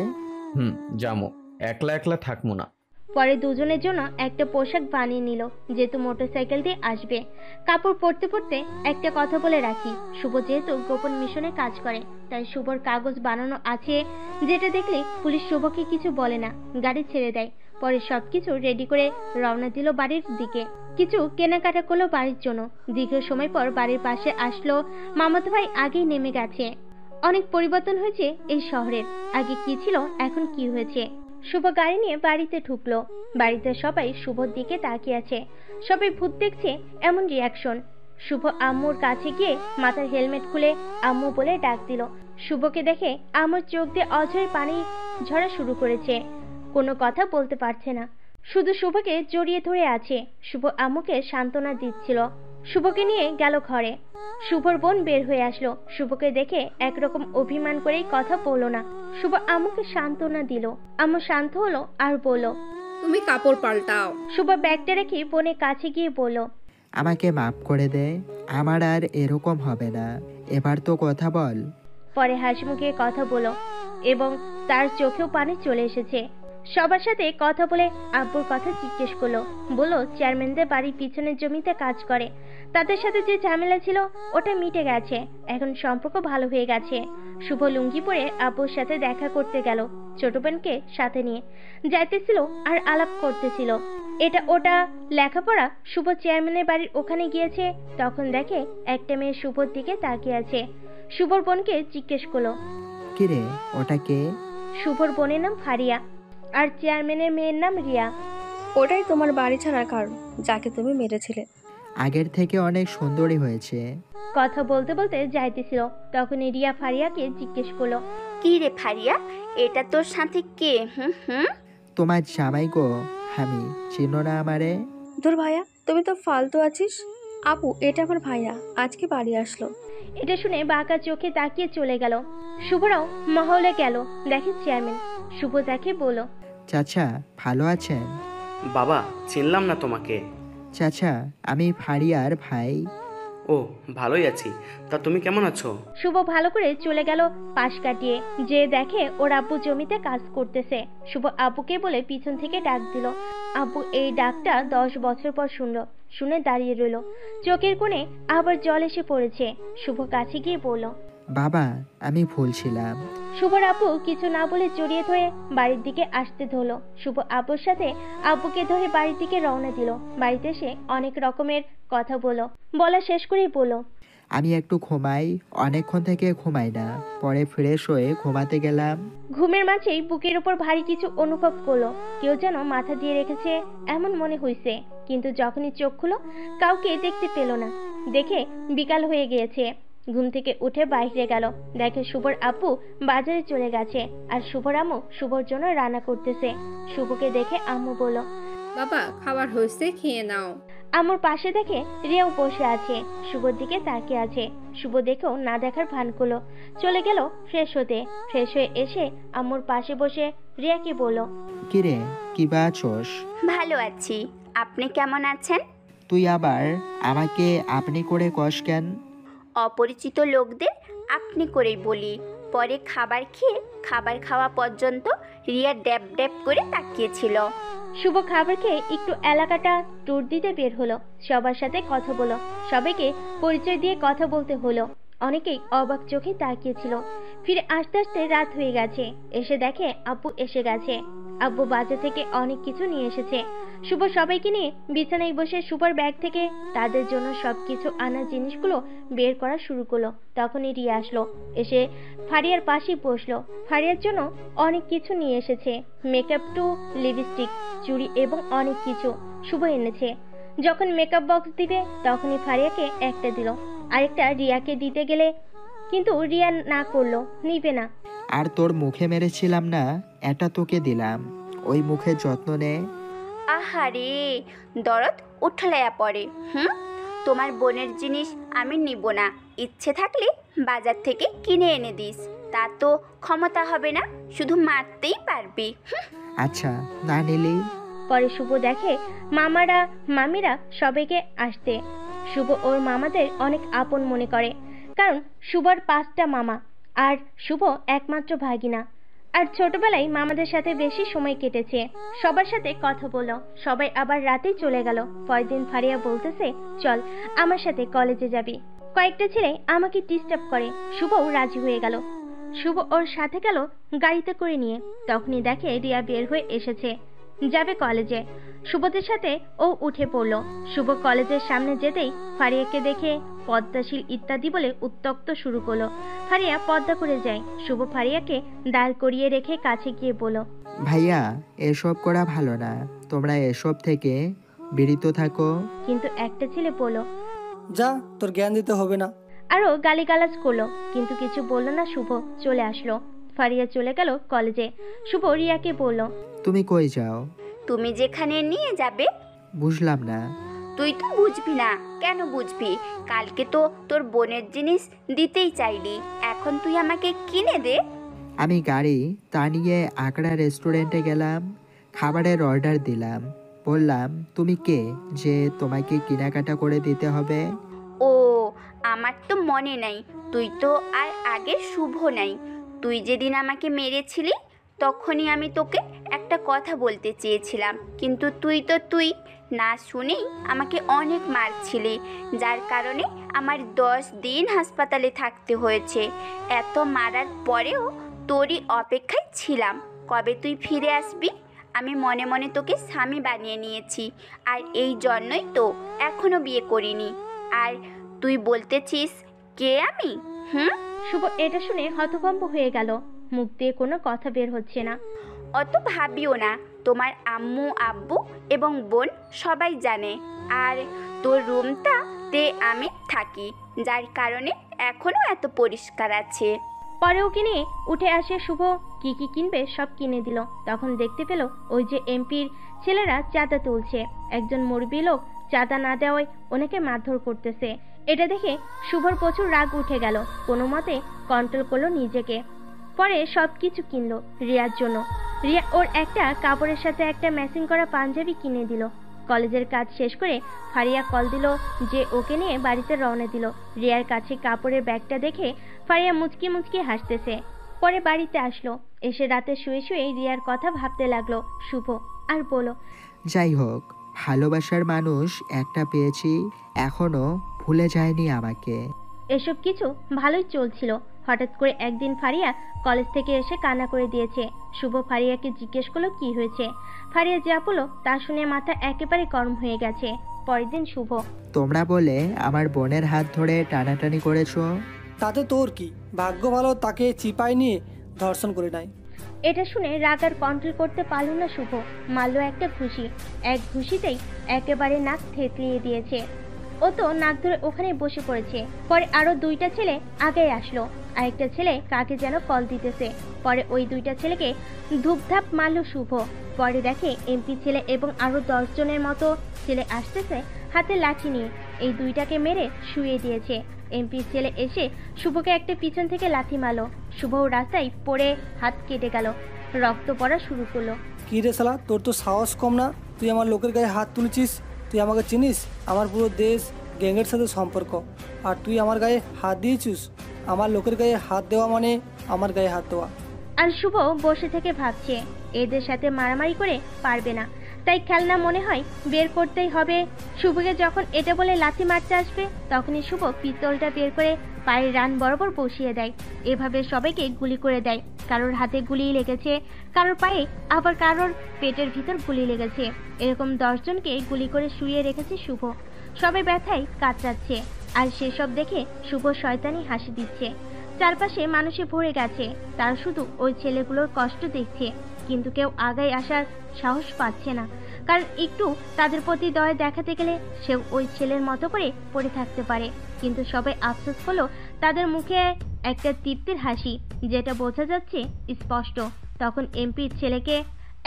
যাবো, একলা একলা থাকবো না। পরে দুজনের জন্য একটা পোশাক বানিয়ে নিল, যেহেতু মোটরসাইকেল দিয়ে আসবে। কাপড় পরতে পরতে একটা কথা বলে রাখি, শুভ যেহেতু গোপন মিশনে কাজ করে, তাই শুভর কাগজ বানানো আছে, যেটা দেখলে পুলিশ শুভকে কিছু বলে না, গাড়ি ছেড়ে দেয়। পরে সবকিছু রেডি করে রওনা দিল বাড়ির দিকে। কিছু কেনাকাটা করলো বাড়ির জন্য। দীর্ঘ সময় পর বাড়ির পাশে আসলো। মামাতো ভাই আগেই নেমে গেছে। অনেক পরিবর্তন হয়েছে এই শহরের। আগে কি ছিল, এখন কি হয়েছে। শুভ গাড়ি নিয়ে বাড়িতে ঢুকলো। বাড়িতে সবাই শুভর দিকে তাকিয়ে আছে। সবাই ভূত দেখছে এমন রিয়াকশন। শুভ আম্মুর কাছে গিয়ে মাথার হেলমেট খুলে আম্মু বলে ডাক দিল। শুভকে দেখে আম্মুর চোখ দিয়ে অঝরে পানি ঝরা শুরু করেছে। কোনো কথা বলতে পারছে না, শুধু শুভকে জড়িয়ে ধরে আছে। শুভ আম্মুকে সান্ত্বনা দিচ্ছিল। শুভকে নিয়ে গেল ঘরে। শুভর বোন বের হয়ে আসলো। শুভকে দেখে একরকম অভিমান করেই কথা বললো না। শুভ আম্মুকে সান্ত্বনা দিল। আম্মু শান্ত হলো আর বলল, তুমি কাপড় পাল্টাও। শুভ ব্যাগটা রেখে বোনের কাছে গিয়ে বলল, আমাকে মাফ করে দে, আমার আর এরকম হবে না। এবার তো কথা বল। পরে হাসিমুখে কথা বলো এবং তার চোখেও পানি চলে এসেছে। সবার সাথে কথা বলে আব্বুর কথা জিজ্ঞেস করলো। বললো চেয়ারম্যানদের বাড়ির পিছনের জমিতে কাজ করে, তাদের সাথে যে ঝামেলা ছিল ওটা মিটে গেছে, এখন সম্পর্ক ভালো হয়ে গেছে। শুভ লুঙ্গি পরে আব্বুর সাথে দেখা করতে গেল। ছোট বোনকে সাথে নিয়ে যাইতেছিল আর আলাপ করতেছিল এটা ওটা লেখাপড়া। শুভ চেয়ারম্যানের বাড়ির ওখানে গিয়েছে, তখন দেখে একটা মেয়ে শুভর দিকে তাকিয়ে আছে। শুভর বোনকে জিজ্ঞেস করলো, কিরে ওটা কে? শুভর বোনের নাম ফারিয়া আর চেয়ারম্যানের মেয়ের নাম রিয়া। ওটাই তোমার বাড়ি ছাড়ার কারণ, যাকে তুমি মেরেছিলে। আগের থেকে অনেক সুন্দরী হয়েছে। কথা বলতে বলতে যাইতেছিল, তখনই রিয়া ফারিয়াকে জিজ্ঞেস করলো, কি রে ফারিয়া, এটা তোর সাথে কে? তোমার জামাই গো, আমি চিনো না আমারে? ধুর ভাইয়া, তুমি তো ফালতু আছিস। আপু, এটা আমার ভাইয়া, আজকে বাড়ি আসলো। এটা শুনে বাঁকা চোখে তাকিয়ে চলে গেল। শুভরাও মহলে গেল, দেখে চেয়ারম্যান। শুভ তাকে বলল, চাচা ভালো আছেন? বাবা, চিনলাম না তোমাকে। চাচা, আমি ফারিয়ার ভাই। ও, ভালোই আছি। তা তুমি কেমন আছো? শুভ ভালো করে চলে গেল পাশ কাটিয়ে। যে দেখে ওর আব্বু জমিতে কাজ করতেছে। শুভ আব্বুকে বলে পিছন থেকে ডাক দিল। আব্বু এই ডাকটা 10 বছর পর শুনলো। শুনে দাঁড়িয়ে রইল, চোখের কোণে আবার জল এসে পড়েছে। শুভ কাছে গিয়ে বলল, বাবা আমি ভুল ছিলাম। শুভর আব্বু কিছু না বলে জড়িয়ে ধরে বাড়ির দিকে আসতে ধরলো। শুভ আব্বুর সাথে আব্বুকে ধরে বাড়ির দিকে রওনা দিল। বাড়িতে এসে অনেক রকমের কথা বলা শেষ করেই বলল, আমি একটু ঘুমাই, অনেকক্ষণ থেকে ঘুমাই না। পরে ফ্রেশ হয়ে ঘুমাতে গেলাম। ঘুমের মাঝেই বুকের উপর ভারী কিছু অনুভব করলো। কেউ যেন মাথা দিয়ে রেখেছে এমন মনে হয়েছে, কিন্তু যখনই চোখ খুলো কাউকে দেখতে পেল না। দেখে বিকাল হয়ে গিয়েছে। ঘুম থেকে উঠে বাইরে গেল, দেখে শুভর আব্বু বাজারে চলে গেছে আর শুভর আম্মু শুভর জন্য রান্না করতেছে। শুভকে দেখে আম্মু বলল, বাবা, খাবার হয়েছে, খেয়ে নাও। আম্মুর পাশে দেখে রিয়াও বসে আছে, শুভর দিকে তাকিয়ে আছে। শুভ দেখেও না দেখার ভান করলো। চলে গেল ফ্রেশ হতে। ফ্রেশ হয়ে এসে আম্মুর পাশে বসে রিয়াকে বলল, কিরে কি বাচোস? ভালো আছি, আপনি কেমন আছেন? তুই আবার আমাকে আপনি করে কস কেন? অপরিচিত লোকদের আপনি করেই বলি, পরে খাবার খেয়ে খাবার খাওয়া পর্যন্ত রিয়া ড্যাব ড্যাব করে তাকিয়েছিল। শুভ খাবার খেয়ে একটু এলাকাটা ট্যুর দিতে বের হলো, সবার সাথে কথা বলো, সবাইকে পরিচয় দিয়ে কথা বলতে হলো। অনেকেই অবাক চোখে তাকিয়েছিল। ফিরে আস্তে আস্তে রাত হয়ে গেছে। এসে দেখে আব্বু এসে গেছে। আব্বু বাজার থেকে অনেক কিছু নিয়ে এসেছে। শুভ সবাইকে নিয়ে বিছানায় বসে শুভর ব্যাগ থেকে তাদের জন্য সবকিছু আনার জিনিসগুলো বের করা শুরু করলো। তখনই রিয়া আসলো, এসে ফারিয়ার পাশেই বসলো। ফারিয়ার জন্য অনেক কিছু নিয়ে এসেছে, মেকআপ টু লিপস্টিক, চুড়ি এবং অনেক কিছু শুভ এনেছে। যখন মেকআপ বক্স দিবে তখনই ফারিয়াকে একটা দিল, আরেকটা রিয়াকে দিতে গেলে কিন্তু রিয়া না করলো, নিবে না। আর তোর মুখে মেরেছিলাম না, এটা তোকে দিলাম, ওই মুখের যত্ন নে। আহারে, দরদ উঠলাইয়া পড়ে। তোমার বোনের জিনিস আমি নিব না, ইচ্ছে থাকলে বাজার থেকে কিনে এনে দিস, তা তো ক্ষমতা হবে না, শুধু মারতেই পারবি। আচ্ছা, না নিলি? পরে শুভ দেখে মামারা মামিরা সবাইকে আসতে। শুভ ওর মামাদের অনেক আপন মনে করে, কারণ শুভর 5টা মামা আর শুভ একমাত্র ভাগিনা। আর ছোটবেলায় মামাদের সাথে বেশি সময় কেটেছে, সবার সাথে কথা বলল। সবাই আবার রাতেই চলে গেল। পরের দিন ফারিয়া বলতেছে, চল আমার সাথে কলেজে যাবি। কয়েকটা ছেলে আমাকে ডিস্টার্ব করে, শুভও রাজি হয়ে গেল। শুভ ওর সাথে গেল গাড়িতে করে নিয়ে। তখনই দেখে রিয়া বের হয়ে এসেছে, যাবে কলেজে। শুভদের সাথে ও উঠে পড়ল। শুভ কলেজের সামনে যেতেই ফারিয়াকে দেখে পদ্মাশীল ইত্যাদি বলে উত্তক্ত শুরু করলো। ফারিয়া পদ্মা করে যায়। শুভ ফারিয়াকে দাঁড় করিয়ে রেখে কাছে গিয়ে বলল, ভাইয়া, এসব করা ভালো না, তোমরা এসব থেকে বিরত থাকো। কিন্তু একটা ছেলে বলল, যা, তোর জ্ঞান দিতে হবে না। আরো গালিগালাজ করলো, কিন্তু কিছু বলল না। শুভ চলে আসলো। ফারিয়া চলে গেল কলেজে। শুভ রিয়াকে বলল, তুমি কই যাও? তুমি যেখানে নিয়ে যাবে। বুঝলাম না। তুই তো বুঝবি না, কেন বুঝবি? কালকে তো তোর বোনের জিনিস দিতেই চাইলি, এখন তুই আমাকে কিনে দে। আমি গাড়ি তা নিয়ে আকড়া রেস্টুরেন্টে গেলাম, খাবারের অর্ডার দিলাম, বললাম তুমি কে যে তোমাকে কেনাকাটা করে দিতে হবে? ও, আমার তো মনে নাই, তুই তো আর আগে শুভ নাই। তুই যেদিন আমাকে মেরেছিলি তখনই আমি তোকে একটা কথা বলতে চেয়েছিলাম, কিন্তু তুই না শুনেই আমাকে অনেক মারছিলি, যার কারণে আমার 10 দিন হাসপাতালে থাকতে হয়েছে। এত মারার পরেও তোরই অপেক্ষায় ছিলাম, কবে তুই ফিরে আসবি। আমি মনে মনে তোকে স্বামী বানিয়ে নিয়েছি, আর এই জন্যই তো এখনো বিয়ে করিনি। আর তুই বলতেছিস কে আমি? শুভ এটা শুনে হতভম্ব হয়ে গেল, মুখ দিয়ে কোনো কথা বের হচ্ছে না। অত ভাবিও না, তোমার আম্মু আব্বু এবং বোন সবাই জানে। আর তোর রুমটাতে আমি থাকি, যার কারণে এখনো এত পরিষ্কার আছে। পরে ওকে নিয়ে উঠে আসে শুভ। কি কি কিনবে সব কিনে দিল। তখন দেখতে পেল ওই যে এমপির ছেলেরা চাঁদা তুলছে। একজন মুরব্বী লোক চাঁদা না দেওয়ায় ওনাকে মারধর করতেছে। এটা দেখে শুভর প্রচুর রাগ উঠে গেল, কোনো মতে কন্ট্রোল করলো নিজেকে। পরে সব কিছু কিনলো রিয়ার জন্য। রিয়া ওর একটা কাপড়ের সাথে একটা ম্যাচিং করা পাঞ্জাবি কিনে দিল। কলেজের কাজ শেষ করে ফারিয়া কল দিল যে ওকে নিয়ে বাড়িতে রওনা দিল। রিয়ার কাছে কাপড়ের ব্যাগটা দেখে ফারিয়া মুচকি মুচকি হাসতেছে। পরে বাড়িতে আসলো, এসে রাতে শুয়ে শুয়ে রিয়ার কথা ভাবতে লাগলো শুভ, আর বলো, যাই হোক, ভালোবাসার মানুষ একটা পেয়েছি, এখনো ভুলে যায়নি আমাকে। এসব কিছু ভালোই চলছিল। হঠাৎ করে একদিন ফারিয়া কলেজ থেকে এসে কান্না করে দিয়েছে। শুভ ফারিয়াকে জিজ্ঞেস করলো কি হয়েছে। ফারিয়া যা বলল তা শুনে মাথা একেবারে গরম হয়ে গেছে। পরের দিন শুভ, তোমরা বলে আমার বোনের হাত ধরে টানাটানি করেছো, তাতে তোর কি? ভাগ্য ভালো তাকে চিপাই নিয়ে ধর্ষণ করে নাই। এটা শুনে রাগ আর কন্ট্রোল করতে পারল না শুভ, মারল একটা ঘুষি। এক ঘুষিতেই একেবারে নাক থেতলিয়ে দিয়েছে। ও তো নাক ধরে ওখানে বসে পড়েছে। পরে আরো 2টা ছেলে আগে আসলো, আরেকটা ছেলে কাকে যেন কল দিতেছে। পরে ওই 2টা ছেলেকে ধূপধাপ মারল শুভ। পরে দেখে এমপি ছেলে এবং আরো 10 জনের মতো ছেলে আসতেছে হাতে লাঠি নিয়ে। এই 2টাকে মেরে শুয়ে দিয়েছে। এমপি ছেলে এসে শুভকে একটা পিছন থেকে লাথি মারল। শুভ রাস্তায় পড়ে হাত কেটে গেল, রক্ত পড়া শুরু করলো। কি রে শালা, তোর তো সাহস কম না? তুই আমার লোকের গায়ে হাত তুলেছিস? তুই আমাকে চিনিস? আমার পুরো দেশ গ্যাংয়ের সাথে সম্পর্ক, আর তুই আমার গায়ে হাত দিয়েছিস? আমার লোকের গায়ে হাত দেওয়া মানে আমার গায়ে হাত দেওয়া। আর শুভ বসে থেকে ভাবছে এদের সাথে মারামারি করে পারবে না, তাই খেলনা মনে হয় বের করতেই হবে। শুভকে যখন এটা বলে লাথি মারতে আসবে তখনই শুভ পিস্তলটা বের করে পায়ের রান বরাবর বসিয়ে দেয়। এভাবে সবাইকে গুলি করে দেয়। কারোর হাতে গুলি লেগেছে, কারোর পায়ে, আবার কারোর পেটের ভিতর গুলি লেগেছে। এরকম 10 জনকে গুলি করে শুইয়ে রেখেছে শুভ। সবাই ব্যথায় কাতরাচ্ছে আর সেসব দেখে শুভ শয়তানি হাসি দিচ্ছে। চারপাশে মানুষে ভরে গেছে, তারা শুধু ওই ছেলেগুলোর কষ্ট দেখছে, কিন্তু কেউ আগায় আসার সাহস পাচ্ছে না, কারণ একটু তাদের প্রতি দয়া দেখাতে গেলে সেও ওই ছেলের মতো করে পড়ে থাকতে পারে। কিন্তু সবাই আফসোস হলো তাদের মুখে একটা তৃপ্তির হাসি, যেটা বোঝা যাচ্ছে স্পষ্ট। তখন এমপির ছেলেকে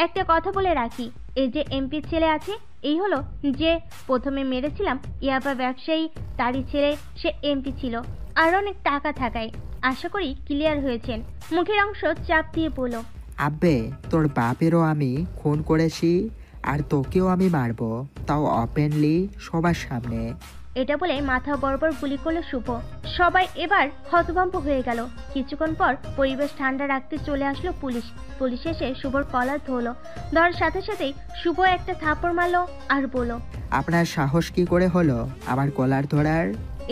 একটা কথা বলে রাখি, এই যে এমপির ছেলে আছে এই হলো যে প্রথমে মেরেছিলাম ইয়াবা ব্যবসায়ী, তারই ছেলে, সে এমপি ছিল আর অনেক টাকা থাকায়। আশা করি ক্লিয়ার হয়েছেন। মুখের অংশ চাপ দিয়ে বলল, আব্বে তোর বাপেরও আমি খুন করেছি আর তোকেও আমি মারবো, তাও ওপেনলি সবার সামনে। এটা বলে মাথা বরাবর গুলি করলো শুভ। সবাই এবার হতভম্ব হয়ে গেল। কিছুক্ষণ পর পরিবেশ ঠান্ডা রাখতে চলে আসলো পুলিশ। পুলিশ এসে শুভর কলার ধরলো। ধরার সাথে সাথেই শুভ একটা থাপড় মারলো আর বলল, আপনার সাহস কি করে হলো আমার কলার ধরার?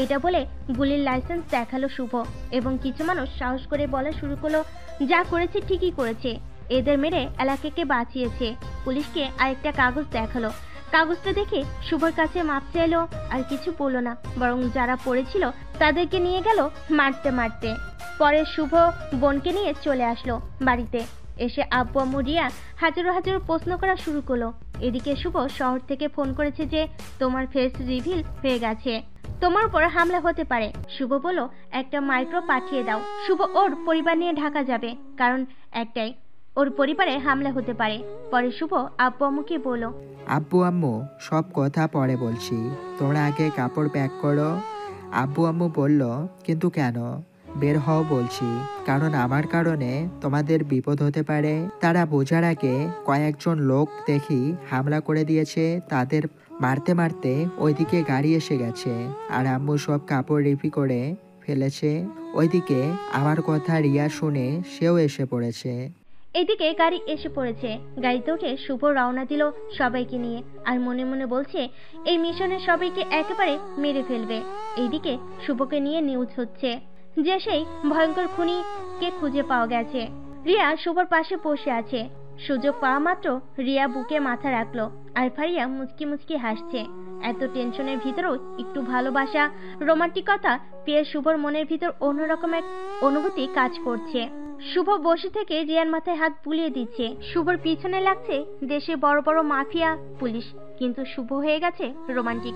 এটা বলে গুলির লাইসেন্স দেখালো শুভ এবং কিছু মানুষ সাহস করে বলা শুরু করলো, যা করেছে ঠিকই করেছে, এদের মেরে এলাকাকে বাঁচিয়েছে। পুলিশকে আরেকটা কাগজ দেখালো। কাগজটা দেখে শুভর কাছে মাপ চাইলো আর কিছু বললো না, বরং যারা পড়েছিল তাদেরকে নিয়ে গেল মারতে মারতে। পরে শুভ বোনকে নিয়ে চলে আসলো বাড়িতে। এসে আব্বু আম্মু রিয়া হাজারো হাজারো প্রশ্ন করা শুরু করলো। এদিকে শুভ শহর থেকে ফোন করেছে যে তোমার ফেস রিভিল হয়ে গেছে, তোমার উপর হামলা হতে পারে। শুভ বলল একটা মাইক্রো পাঠিয়ে দাও। শুভ ওর পরিবার নিয়ে ঢাকা যাবে, কারণ একটাই, ওর পরিবারে হামলা হতে পারে। পরে শুভ আব্বু আম্মুকে বলল, আব্বু আম্মু সব কথা পরে বলছি, তোমরা আগে কাপড় প্যাক করো। আব্বু আম্মু বলল, কিন্তু কেন? বের হও বলছি, কারণ আমার কারণে তোমাদের বিপদ হতে পারে। তারা বোঝার আগে কয়েকজন লোক দেখি হামলা করে দিয়েছে, তাদের মারতে মারতে ওইদিকে গাড়ি এসে গেছে আর আম্মু সব কাপড় রিপি করে ফেলেছে। ওইদিকে আমার কথা রিয়া শুনে সেও এসে পড়েছে। এদিকে গাড়ি এসে পড়েছে। গাড়িতে উঠে শুভ রওনা দিল সবাইকে নিয়ে, আর মনে মনে বলছে এই মিশনে সবাইকে একেবারে মেরে ফেলবে। এইদিকে শুভকে নিয়ে নিউজ হচ্ছে যে সেই ভয়ঙ্কর খুনিকে খুঁজে পাওয়া গেছে। রিয়া শুভর পাশে বসে আছে। সুযোগ পাওয়া মাত্র রিয়া বুকে মাথা রাখলো আর ফারিয়া মুচকি মুচকি হাসছে। এত টেনশনের ভিতরেও একটু ভালোবাসা, রোমান্টিকতা পেয়ে শুভর মনের ভিতর অন্যরকম এক অনুভূতি কাজ করছে। শুভ বসে থেকে রিয়ার মাথায় হাত বুলিয়ে দিচ্ছে। শুভর পিছনে লাগছে দেশে বড় বড় মাফিয়া পুলিশ, কিন্তু শুভ হয়ে গেছে রোমান্টিক।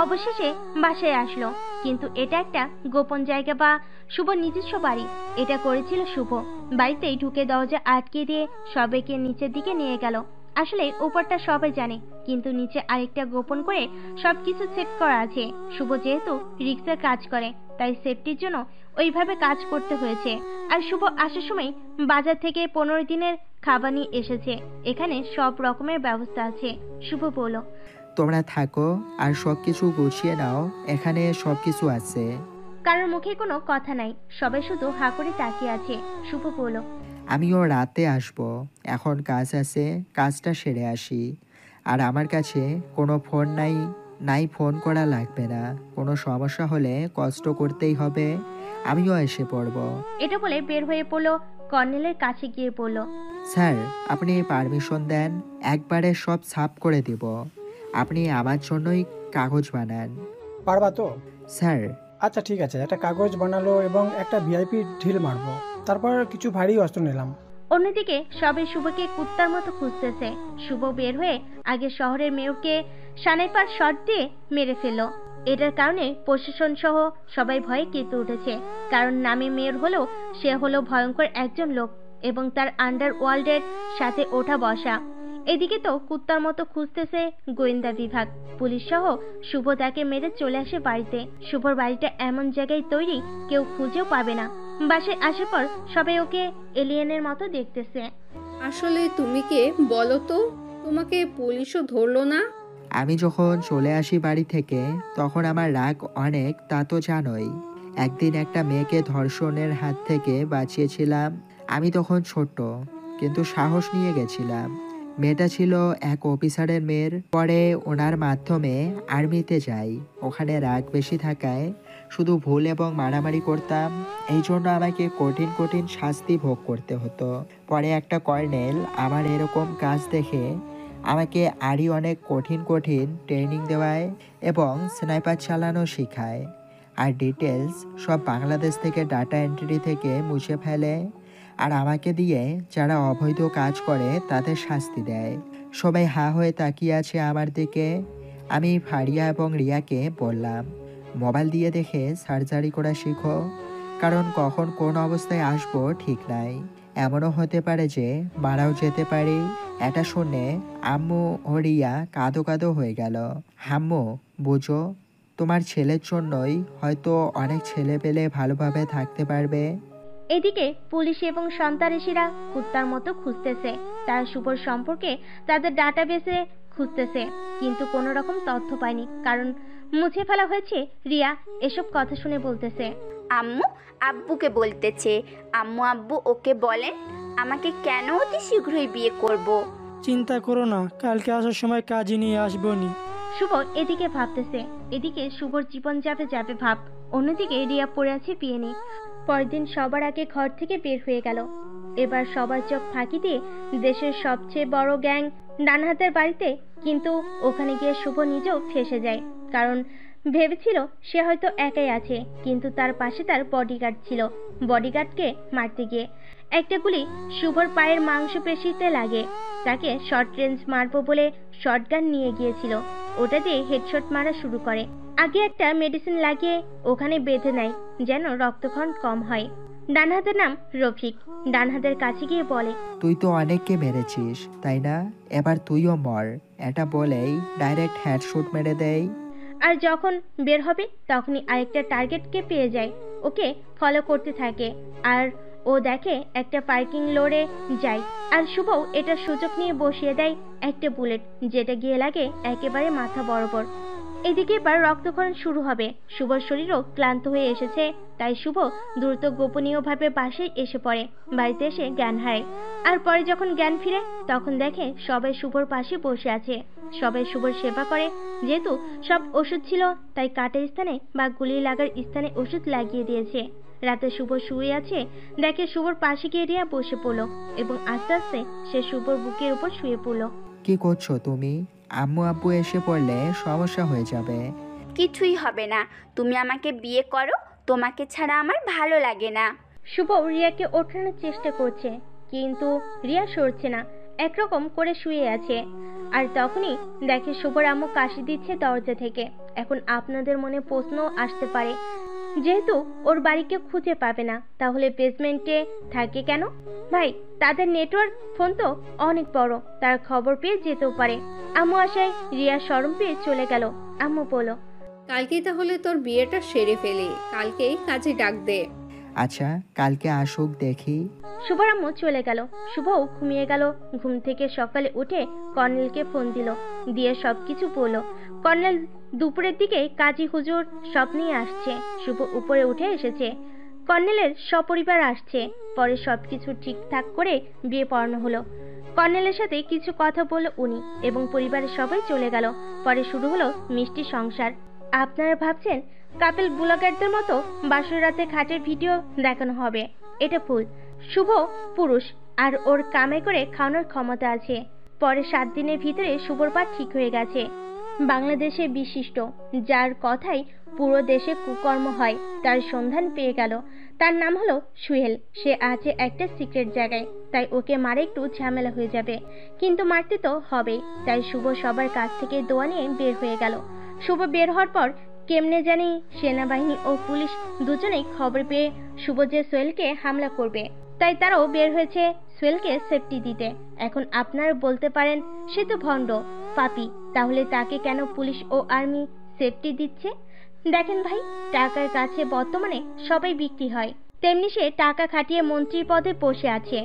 অবশেষে বাসায় আসলো, কিন্তু এটা একটা গোপন জায়গা বা শুভ নিজস্ব বাড়ি। এটা করেছিল শুভ। বাড়িতেই ঢুকে দরজা আটকে দিয়ে সবাইকে নিচের দিকে নিয়ে গেল। আসলে উপরটা সবাই জানে, কিন্তু নিচে আরেকটা গোপন করে সবকিছু সেট করা আছে। শুভ যেহেতু রিক্সার কাজ করে, তাই সেফটির জন্য ওইভাবে কাজ করতে হয়েছে। আর শুভ আসার সময় বাজার থেকে 15 দিনের খাবার নিয়ে এসেছে। এখানে সব রকমের ব্যবস্থা আছে। শুভ বলল, তোমরা থাকো আর সবকিছু গুছিয়ে নাও, এখানে সবকিছু আছে। কারোর মুখে কোনো কথা নাই, সবাই শুধু হা করে তাকিয়ে আছে। শুভ বলল, আমিও রাতে আসব, এখন কাজ আছে, কাজটা সেরে আসি। আর আমার কাছে কোনো ফোন নাই, ফোন করা লাগবে না। কোনো সমস্যা হলে কষ্ট করতেই হবে, আমিও এসে পড়ব। এটা বলে বের হয়ে পড়লো। কর্নেলের কাছে গিয়ে বলল, স্যার আপনি পারমিশন দেন, একবারে সব সাফ করে দিব। আপনি আমার জন্যই কাগজ বানান। পারবা তো? স্যার আচ্ছা ঠিক আছে, একটা কাগজ বানালো এবং একটা ভিআইপি ঢিল মারবো, তারপর কিছু ভারী অস্ত্র নিলাম। অন্যদিকে সবাই শুভকে কুত্তার মতো খুঁজতেছে। শুভ বের হয়ে আগে শহরের মেয়রকে স্নাইপার শট দিয়ে মেরে ফেললো। এটার কারণে প্রশাসন সহ সবাই ভয়ে কেঁপে উঠেছে, কারণ নামে মেয়র হলেও সে হলো ভয়ঙ্কর একজন লোক এবং তার আন্ডারওয়ার্ল্ডের সাথে ওঠা বসা। এদিকে তো কুত্তার মতো খুঁজতেছে গোয়েন্দা বিভাগ। পুলিশ সহ শুভ তাকে মেরে চলে আসে বাড়িতে। শুভর বাড়িটা এমন জায়গায় তৈরি কেউ খুঁজেও পাবে না। বাসায় আসার পর সবাই ওকে এলিয়েনের মতো দেখতেছে। আসলে তুমি কে বলো তো? তোমাকে পুলিশও ধরলো না? আমি যখন চলে আসি বাড়ি থেকে তখন আমার রাগ অনেক, তা তো জানোই। একদিন একটা মেয়েকে ধর্ষণের হাত থেকে বাঁচিয়েছিলাম আমি তখন ছোট্ট, কিন্তু সাহস নিয়ে গেছিলাম। মেয়েটা ছিল এক অফিসারের মেয়ের। পরে ওনার মাধ্যমে আর্মিতে যাই। ওখানে রাগ বেশি থাকায় শুধু ভুল এবং মারামারি করতাম। এই জন্য আমাকে কঠিন কঠিন শাস্তি ভোগ করতে হতো। পরে একটা কর্নেল আমার এরকম কাজ দেখে আমাকে আরই অনেক কঠিন কঠিন ট্রেনিং দেওয়ায় এবং স্নাইপার চালানো শেখায়। আর ডিটেলস সব বাংলাদেশ থেকে ডাটা এন্ট্রি থেকে মুছে ফেলে। আর আমাকে দিয়ে যারা অবৈধ কাজ করে তাদের শাস্তি দেয়। সবাই হা হয়ে তাকিয়ে আছে আমার দিকে। আমি ফারিয়া এবং রিয়াকে বললাম, মোবাইল দিয়ে দেখে সার্জারি করা শিখো, কারণ কখন কোন অবস্থায় আসবো ঠিক নাই। এমনও হতে পারে যে মারাও যেতে পারি। এটা শুনে আম্মু ও রিয়া কাঁদো কাঁদো হয়ে গেল। আম্মু, বুঝো, তোমার ছেলের জন্যই হয়তো অনেক ছেলে পেলে ভালোভাবে থাকতে পারবে। এদিকে পুলিশ এবং সন্ত্রাসীরা কুত্তার মতো খুঁজতেছে। তারা শুভর সম্পর্কে তাদের ডাটাবেসে খুঁজতেছে, কিন্তু কোনো রকম তথ্য পায়নি, কারণ মুছে ফেলা হয়েছে। রিয়া এসব কথা শুনে বলতেছে, আম্মু আব্বুকে বলতেছে। আব্বু ওকে বলেন আমাকে কেন অতি শীঘ্রই বিয়ে করব। চিন্তা করো না, কালকে আসার সময় কাজে নিয়ে আসবো নি। শুভ এদিকে ভাবতেছে, এদিকে শুভর জীবন যাবে যাবে ভাব, অন্যদিকে রিয়া পড়ে আছে বিয়ে নিয়ে। পরের দিন সবার আগে ঘর থেকে বের হয়ে গেল। এবার সবার চোখ ফাঁকি দিয়ে দেশের সবচেয়ে বড় গ্যাং ডানহাতের বাড়িতে। কিন্তু ওখানে গিয়ে শুভ নিজেও ফেঁসে যায়, কারণ ভেবেছিল সে হয়তো একাই আছে, কিন্তু তার পাশে তার বডিগার্ড ছিল। বডিগার্ডকে মারতে গিয়ে একটা গুলি শুভর পায়ের মাংসপেশিতে লাগে। তাকে শর্ট রেঞ্জ মারবো বলে শর্টগান নিয়ে গিয়েছিল, ওটা দিয়ে হেডশট মারা শুরু করে। আগে একটা মেডিসিন লাগিয়ে ওখানে বেঁধে নেয় যেন রক্তক্ষরণ কম হয়। ডান হাতের নাম রফিক। ডান হাতের কাছে গিয়ে বলে, তুই তো অনেককে মেরেছিস, তাই না? এবার তুইও মর। এটা বলেই ডাইরেক্ট হেডশট মেরে দেয়। আর যখন বের হবে তখনই আরেকটা টার্গেটকে পেয়ে যায়। ওকে ফলো করতে থাকে আর ও দেখে একটা পার্কিং লড়ে যায়। আর শুভও এটা সুযোগ নিয়ে বসিয়ে দেয় একটা বুলেট, যেটা গিয়ে লাগে একেবারে মাথা বরাবর। এদিকে এবার রক্তক্ষরণ শুরু হবে। শুভর শরীরও ক্লান্ত হয়ে এসেছে, তাই শুভ দ্রুত গোপনীয়ভাবে বাসায় এসে পড়ে। বাড়িতে এসে জ্ঞান হারায়। আর পরে যখন জ্ঞান ফিরে তখন দেখে সবাই শুভর পাশে বসে আছে। সবাই শুভর সেবা করে। যেহেতু সব ওষুধ ছিল তাই কাটার স্থানে বা গুলি লাগার স্থানে ওষুধ লাগিয়ে দিয়েছে। রাতে শুভ শুয়ে আছে, দেখে শুভর পাশে গিয়ে রিয়া বসে পড়লো এবং আস্তে আস্তে সে শুভর বুকের উপর শুয়ে পড়লো। কি করছো তুমি? আম্মু আব্বু এসে পড়লে সমস্যা হয়ে যাবে। কিছুই হবে না, তুমি আমাকে বিয়ে করো, তোমাকে ছাড়া আমার ভালো লাগে না। শুভ রিয়াকে ওঠানোর চেষ্টা করছে, কিন্তু রিয়া সরছে না, একরকম করে শুয়ে আছে। আর তখনই দেখে শুভর আম্মু কাশি দিচ্ছে দরজা থেকে। এখন আপনাদের মনে প্রশ্ন আসতে পারে, যেহেতু ওর বাড়িকে খুঁজে পাবে না তাহলে বেসমেন্টে থাকে কেন? ভাই, তাদের নেটওয়ার্ক ফোন তো অনেক বড়, তার খবর পেয়ে যেতেও পারে। আম্মু আসায় রিয়া শরম পেয়ে চলে গেল। আম্মু বলল, কালকেই তাহলে তোর বিয়েটা সেরে ফেলি, কালকেই কাজে ডাক দে। আচ্ছা, কালকে আসুক দেখি। শুভর আম্মু চলে গেল। শুভও ঘুমিয়ে গেল। ঘুম থেকে সকালে উঠে কর্নেলকে ফোন দিল, দিয়ে সবকিছু বলল। কর্নেল দুপুরের দিকে কাজী হুজুর সব নিয়ে আসছে। শুভ উপরে উঠে এসেছে। কর্নেলের সপরিবার আসছে। পরে সবকিছু ঠিকঠাক করে বিয়ে পড়ানো হলো। কর্নেলের সাথে কিছু কথা বলল উনি এবং পরিবারের সবাই চলে গেল। পরে শুরু হলো মিষ্টি সংসার। আপনারা ভাবছেন কাপেল ব্লগারদের মতো বাসর রাতে খাটের ভিডিও দেখানো হবে, এটা ভুল। শুভ পুরুষ আর ওর কামাই করে খাওয়ানোর ক্ষমতা আছে। পরে 7 দিনের ভিতরে শুভর পা ঠিক হয়ে গেছে। বাংলাদেশে বিশিষ্ট, যার কথাই পুরো দেশে কুকর্ম হয়, তার সন্ধান পেয়ে গেল। তার নাম হলো সুহেল। সে আছে একটা সিক্রেট জায়গায়, তাই ওকে মারে একটু ঝামেলা হয়ে যাবে, কিন্তু মারতে তো হবেই। তাই শুভ সবার কাছ থেকে দোয়া নিয়ে বের হয়ে গেল। শুভ বের হওয়ার পর কেমনে জানি সেনাবাহিনী ও পুলিশ দুজনেই খবর পেয়ে শুভ যে সোহেলকে হামলা করবে, তাই তারাও বের হয়েছে সোহেলকে সেফটি দিতে। এখন আপনারা বলতে পারেন সে তো ভণ্ড পাপী, তাহলে তাকে কেন পুলিশ ও আর্মি সেফটি দিচ্ছে? দেখেন ভাই, টাকার কাছে বর্তমানে সবাই বিক্রি হয়, তেমনি সে টাকা খাটিয়ে মন্ত্রীর পদে বসে আছে।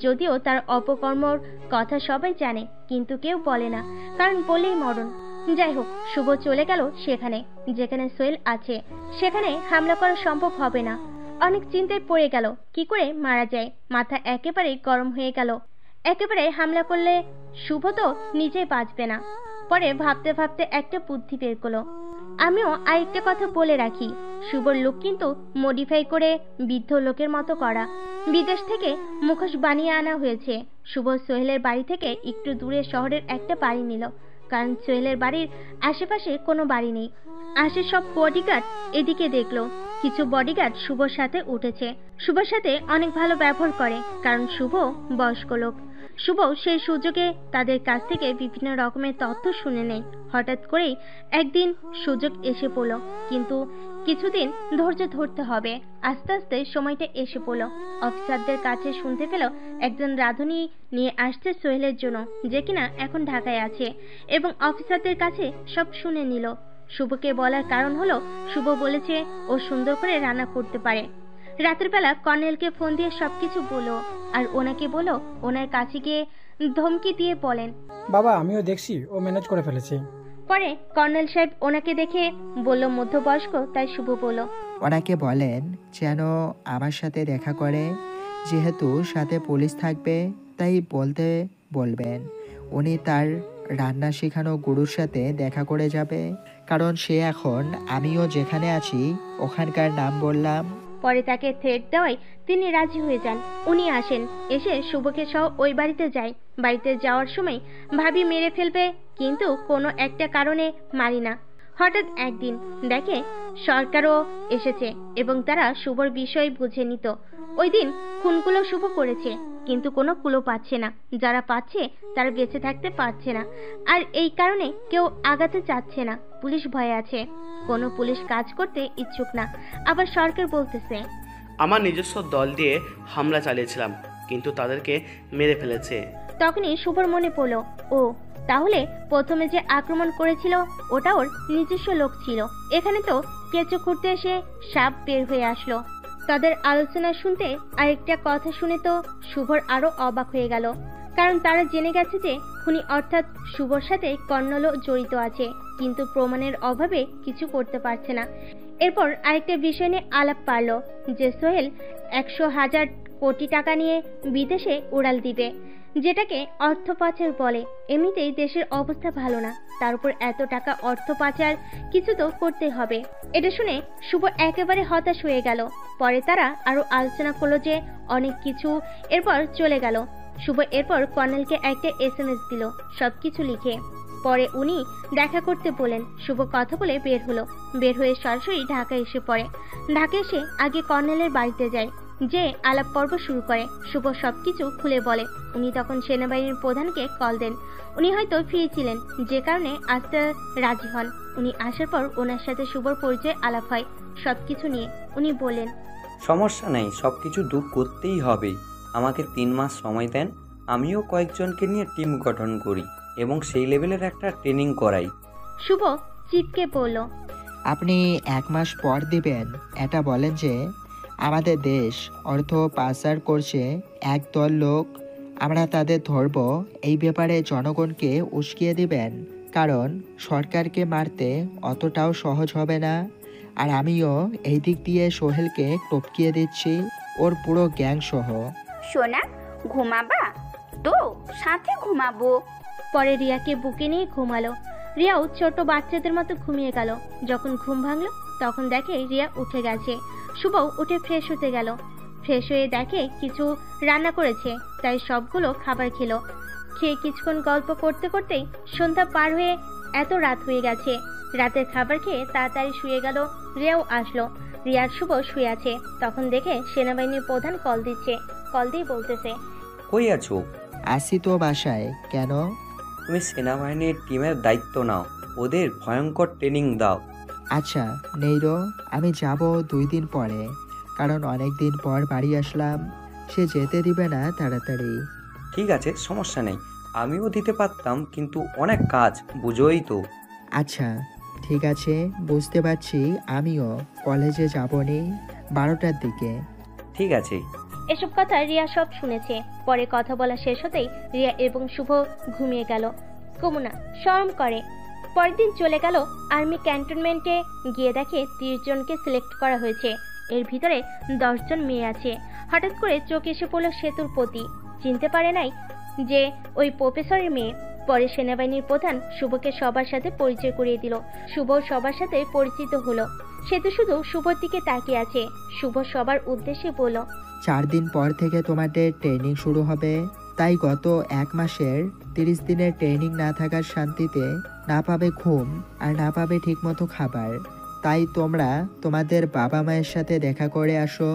যদিও তার অপকর্মর কথা সবাই জানে, কিন্তু কেউ বলে না, কারণ বলেই মরণ। যাই হোক, শুভ চলে গেল সেখানে যেখানে সোহেল আছে। সেখানে হামলা করা সম্ভব হবে না। অনেক চিন্তায় পড়ে গেল কি করে মারা যায়। মাথা একেবারে গরম হয়ে গেল। একেবারে হামলা করলে শুভ তো নিজেই বাঁচবে না। পরে ভাবতে ভাবতে একটা বুদ্ধি বের করলো। আমিও আরেকটা কথা বলে রাখি, শুভর লুক কিন্তু মডিফাই করে বৃদ্ধ লোকের মতো করা। বিদেশ থেকে মুখোশ বানিয়ে আনা হয়েছে। শুভ সোহেলের বাড়ি থেকে একটু দূরে শহরের একটা বাড়ি নিল, কারণ সোহেলের বাড়ির আশেপাশে কোনো বাড়ি নেই। আসে সব বডিগার্ড এদিকে দেখলো কিছু বডিগার্ড শুভর সাথে উঠেছে। শুভর সাথে অনেক ভালো ব্যবহার করে, কারণ শুভ বয়স্ক লোক। শুভ সেই সুযোগে তাদের কাছ থেকে বিভিন্ন রকমের তথ্য শুনে নেয়। হঠাৎ করেই একদিন সুযোগ এসে পড়ল, কিন্তু কিছুদিন ধৈর্য ধরতে হবে। আস্তে আস্তে সময়টা এসে পড়ল। অফিসারদের কাছে শুনতে পেল একজন রাঁধুনি নিয়ে আসছে সোহেলের জন্য, যে কিনা এখন ঢাকায় আছে, এবং অফিসারদের কাছে সব শুনে নিল। শুভকে বলার কারণ হলো শুভ বলেছে ও সুন্দর করে রান্না করতে পারে। রাতের বেলা কর্নেলকে ফোন দিয়ে সবকিছু বলো, আর ওনাকে বলো ওনার কাছে গিয়ে ধমকি দিয়ে বলেন, বাবা আমিও দেখছি ও ম্যানেজ করে ফেলেছে। পরে কর্নেল সাহেব ওনাকে দেখে বলল মধ্যবয়স্ক, তাই শুভ বলল, ওনাকে বলেন যেন আমার সাথে দেখা করে, যেহেতু সাথে পুলিশ থাকবে তাই বলতে বলবেন। উনি তার রান্না শেখানো গুরুর সাথে দেখা করে যাবে, কারণ সে এখন আমিও যেখানে আছি ওখানকার নাম বললাম। পরে তাকে থ্রেট দেওয়ায় তিনি রাজি হয়ে যান। উনি আসেন, এসে শুভকে সহ ওই বাড়িতে যায়। বাড়িতে যাওয়ার সময় ভাবি মেরে ফেলবে, কিন্তু কোনো একটা কারণে মারি না। হঠাৎ একদিন দেখে সরকারও এসেছে এবং তারা শুভর বিষয় বুঝে নিত। ওই দিন খুনগুলো শুভ করেছে, কিন্তু কোনো কুলো পাচ্ছে না। যারা পাচ্ছে তারা বেঁচে থাকতে পারছে না, আর এই কারণে কেউ আগাতে চাচ্ছে না। পুলিশ ভয়ে আছে, কোনো পুলিশ কাজ করতে ইচ্ছুক না। আবার সরকার বলতেছে, আমার নিজস্ব দল দিয়ে হামলা চালিয়েছিলাম, কিন্তু তাদেরকে মেরে ফেলেছে। তখনই শুভর মনে পড়ল, ও তাহলে প্রথমে যে আক্রমণ করেছিল ওটা ওর নিজস্ব লোক ছিল। এখানে তো কেঁচো খুঁড়তে এসে সাপ বের হয়ে আসলো। তাদের আলোচনা শুনতে আরেকটা কথা শুনে তো শুভর আরো অবাক হয়ে গেল, কারণ তারা জেনে গেছে যে খুনি অর্থাৎ শুভর সাথে কর্নেলও জড়িত আছে, কিন্তু প্রমাণের অভাবে কিছু করতে পারছে না। এরপর আরেকটা বিষয় নিয়ে আলাপ পারল যে সোহেল 100,000 কোটি টাকা নিয়ে বিদেশে উড়াল দিবে, যেটাকে অর্থ পাচার বলে। এমনিতেই দেশের অবস্থা ভালো না, তার উপর এত টাকা অর্থ পাচার, কিছু তো করতে হবে। এটা শুনে শুভ একেবারে হতাশ হয়ে গেল। পরে তারা আরো আলোচনা করলো যে অনেক কিছু। এরপর চলে গেল শুভ। এরপর কর্নেলকে একটা SMS দিল সবকিছু লিখে। পরে উনি দেখা করতে বলেন। শুভ কথা বলে বের হলো। বের হয়ে সরাসরি ঢাকা এসে পড়ে। ঢাকা এসে আগে কর্নেলের বাড়িতে যায়, যে আলাপ পর্ব শুরু করে। শুভ সবকিছু খুলে বলে। উনি তখন সেনাবাহিনীর প্রধানকে কল দেন। উনি হয়তো ফ্রি ছিলেন, যে কারণে আসতে রাজি হন। উনি আসার পর ওনার সাথে শুভর পরিচয় আলাপ হয় সবকিছু নিয়ে। উনি বলেন, সমস্যা নেই, সবকিছু দূর করতেই হবে। আমাকে 3 মাস সময় দেন, আমিও কয়েকজনকে নিয়ে টিম গঠন করি এবং সেই লেভেলের একটা ট্রেনিং করাই। শুভ চিপকে বলল, আপনি 1 মাস পর দিবেন। এটা বলেন যে আমাদের দেশ অর্থ পাচার করছে একদল লোক, আমরা তাদের ধরব। এই ব্যাপারে জনগণকে উস্কিয়ে দিবেন, কারণ সরকারকে মারতে অতটাও সহজ হবে না। আর আমিও এই দিক দিয়ে সোহেলকে টপকিয়ে দিচ্ছি, ওর পুরো গ্যাং সহ। সোনা ঘুমাবা তো? সাথে ঘুমাবো। পরে রিয়াকে বুকে নিয়ে ঘুমালো। রিয়াও ছোট বাচ্চাদের মতো ঘুমিয়ে গেল। যখন ঘুম ভাঙলো তখন দেখে রিয়া উঠে গেছে। শুভও উঠে ফ্রেশ হতে গেল। ফ্রেশ হয়ে দেখে কিছু রান্না করেছে, তাই সবগুলো খাবার খেলো। খেয়ে কিছুক্ষণ গল্প করতে করতেই সন্ধ্যা পার হয়ে এত রাত হয়ে গেছে। রাতের খাবার খেয়ে তাড়াতাড়ি শুয়ে গেল। রিয়াও আসলো। রিয়ার শুভ শুয়ে আছে। তখন দেখে সেনাবাহিনীর প্রধান কল দিচ্ছে। কল দিয়ে বলতেছে, কই আছো? আসি তো বাসায়। কেন? তুমি সেনাবাহিনীর টিমের দায়িত্ব নাও, ওদের ভয়ঙ্কর ট্রেনিং দাও। আচ্ছা নেইরো, আমি যাব 2 দিন পরে, কারণ অনেক দিন পর বাড়ি আসলাম। সে যেতে দিবে না তাড়াতাড়ি। ঠিক আছে, সমস্যা নেই, আমিও দিতে পারতাম, কিন্তু অনেক কাজ, বুঝোই তো। আচ্ছা ঠিক আছে, বুঝতে পারছি। আমিও কলেজে যাবনি 12টার দিকে। ঠিক আছে। এসব কথা রিয়া সব শুনেছে। পরে কথা বলা শেষ হতেই রিয়া এবং শুভ ঘুমিয়ে গেল। কমুনা শরম করে। পরের দিন চলে গেল আর্মি ক্যান্টনমেন্টে। গিয়ে দেখে 30 জনকে সিলেক্ট করা হয়েছে। এর ভিতরে 10 জন মেয়ে আছে। হঠাৎ করে চোখ এসে পড়ল সেতুর প্রতি। চিনতে পারে নাই যে ওই প্রফেসরের মেয়ে। পরে সেনাবাহিনীর প্রধান শুভকে সবার সাথে পরিচয় করিয়ে দিল। শুভ সবার সাথে পরিচিত হলো। সেতু শুধু শুভর দিকে তাকিয়ে আছে। শুভ সবার উদ্দেশ্যে বলল, 4 দিন পর থেকে তোমাদের ট্রেনিং শুরু হবে, তাই গত 1 মাসের 30 দিনের ট্রেনিং না থাকার শান্তিতে না পাবে ঘুম আর না পাবে ঠিকমতো খাবার। তাই তোমরা তোমাদের বাবা মায়ের সাথে দেখা করে আসো,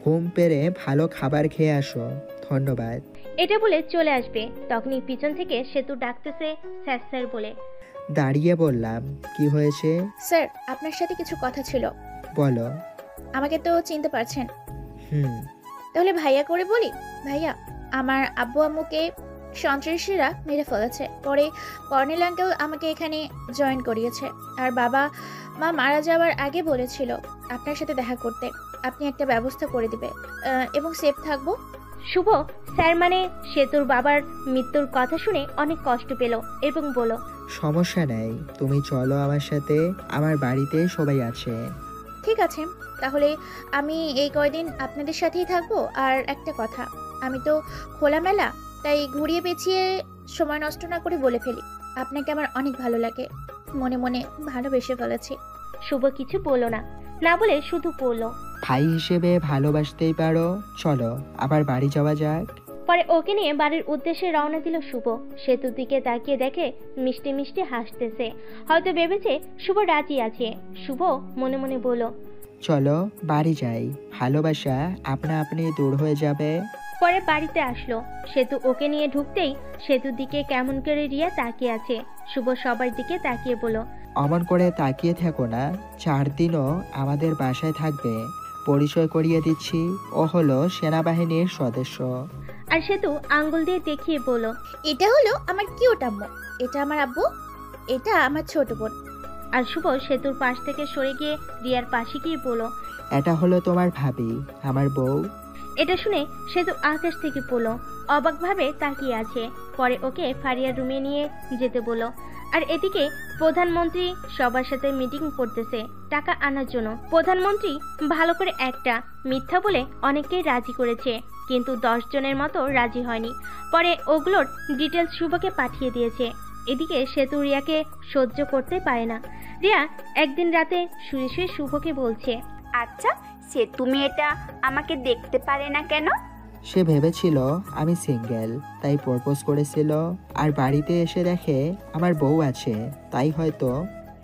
ঘুম পেরে ভালো খাবার খেয়ে আসো। ধন্যবাদ। এটা বলে চলে আসবে। তখনই পিছন থেকে সেতু ডাকতেছে স্যার স্যার বলে। দাঁড়িয়ে বললাম, কি হয়েছে? স্যার, আপনার সাথে কিছু কথা ছিল। বলো। আমাকে তো চিনতে পারছেন? হুম। তাহলে ভাইয়া করে বলি। ভাইয়া, আমার আব্বু আম্মুকে সন্ত্রাসীরা মেরে ফেলেছে। পরে কর্নেল আঙ্কেল আমাকে এখানে জয়েন করিয়েছে। আর বাবা মা মারা যাওয়ার আগে বলেছিল আপনার সাথে দেখা করতে। আপনি একটা ব্যবস্থা করে দিবে এবং সেফ থাকবো। শুভ স্যার মানে সেতুর বাবার মৃত্যুর কথা শুনে অনেক কষ্ট পেল এবং বলল, সমস্যা নেই, তুমি চলো আমার সাথে, আমার বাড়িতে সবাই আছে। ঠিক আছে, তাহলে আমি এই কয়দিন আপনাদের সাথেই থাকবো। আর একটা কথা, আমি তো খোলামেলা, তাই ঘুরিয়ে পেঁচিয়ে সময় নষ্ট না করে বলে ফেলি, আপনাকে আমার অনেক ভালো লাগে। মনে মনে ভালোবেসে ফেলেছি। শুভ কিছু বলল না, না বলে শুধু বলল, ভাই হিসেবে ভালোবাসতেই পারো, চলো আবার বাড়ি যাওয়া যাক। পরে ওকে নিয়ে বাড়ির উদ্দেশ্যে রওনা দিল শুভ। সেতুর দিকে তাকিয়ে দেখে মিষ্টি মিষ্টি হাসতেছে। হয়তো ভেবেছে শুভ রাজি আছে। শুভ মনে মনে বলল, চলো বাড়ি যাই, ভালোবাসা আপনা আপনি দূর হয়ে যাবে। পরে বাড়িতে আসলো। সেতু ওকে নিয়ে ঢুকতেই সেতুর দিকে কেমন করে রিয়া তাকিয়ে আছে। শুভ সবার দিকে তাকিয়ে বলল, অমন করে তাকিয়ে থাকো না, 4 দিনও আমাদের বাসায় থাকবে। পরিচয় করিয়ে দিচ্ছি, ও হলো সেনাবাহিনীর সদস্য। আর সেতু আঙ্গুল দিয়ে দেখিয়ে বলল, এটা হলো আমার কিউট আম্মু, এটা আমার আব্বু, এটা আমার ছোট বোন। আর শুভ সেতুর পাশ থেকে সরে গিয়ে রিয়ার পাশে গিয়ে বলল, এটা হলো তোমার ভাবি, আমার বউ। এটা শুনে সেতু আকাশ থেকে পড়ল, অবাকভাবে তাকিয়ে আছে। পরে ওকে ফারিয়ার রুমে নিয়ে যেতে বলল। আর এদিকে প্রধানমন্ত্রী সবার সাথে মিটিং করতেছে টাকা আনার জন্য। প্রধানমন্ত্রী ভালো করে একটা মিথ্যা বলে অনেককেই রাজি করেছে, কিন্তু 10 জনের মতো রাজি হয়নি। পরে ওগুলোর ডিটেলস শুভকে পাঠিয়ে দিয়েছে। এদিকে সেতু রিয়াকে সহ্য করতে পারে না। রিয়া একদিন রাতে শুয়ে শুয়ে শুভকে বলছে, আচ্ছা সে তুমি এটা আমাকে দেখতে পারে না কেন? সে ভেবেছিল আমি সিঙ্গেল, তাই প্রপোজ করেছিল। আর বাড়িতে এসে দেখে আমার বউ আছে, তাই হয়তো।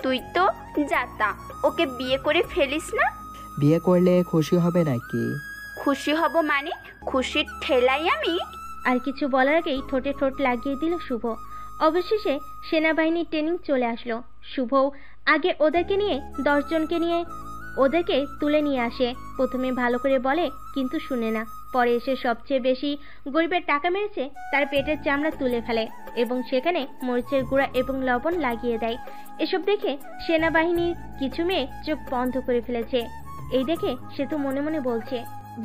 তুই তো যাতা, ওকে বিয়ে করে ফেলিস না। বিয়ে করলে খুশি হবে নাকি? খুশি হব মানে খুশির ঠেলাই আমি। আর কিছু বলার আগেই ঠোঁটে ঠোঁট লাগিয়ে দিল শুভ। অবশেষে সেনাবাহিনীর ট্রেনিং চলে আসলো। শুভ আগে ওদেরকে নিয়ে 10 জনকে নিয়ে ওদেরকে তুলে নিয়ে আসে। প্রথমে ভালো করে বলে কিন্তু শুনে না। পরে এসে সবচেয়ে বেশি গরিবের টাকা মেরেছে তার পেটের চামড়া তুলে ফেলে এবং সেখানে মরিচের গুঁড়া এবং লবণ লাগিয়ে দেয়। এসব দেখে সেনাবাহিনীর কিছু মেয়ে চোখ বন্ধ করে ফেলেছে। এই দেখে সে তো মনে মনে বলছে,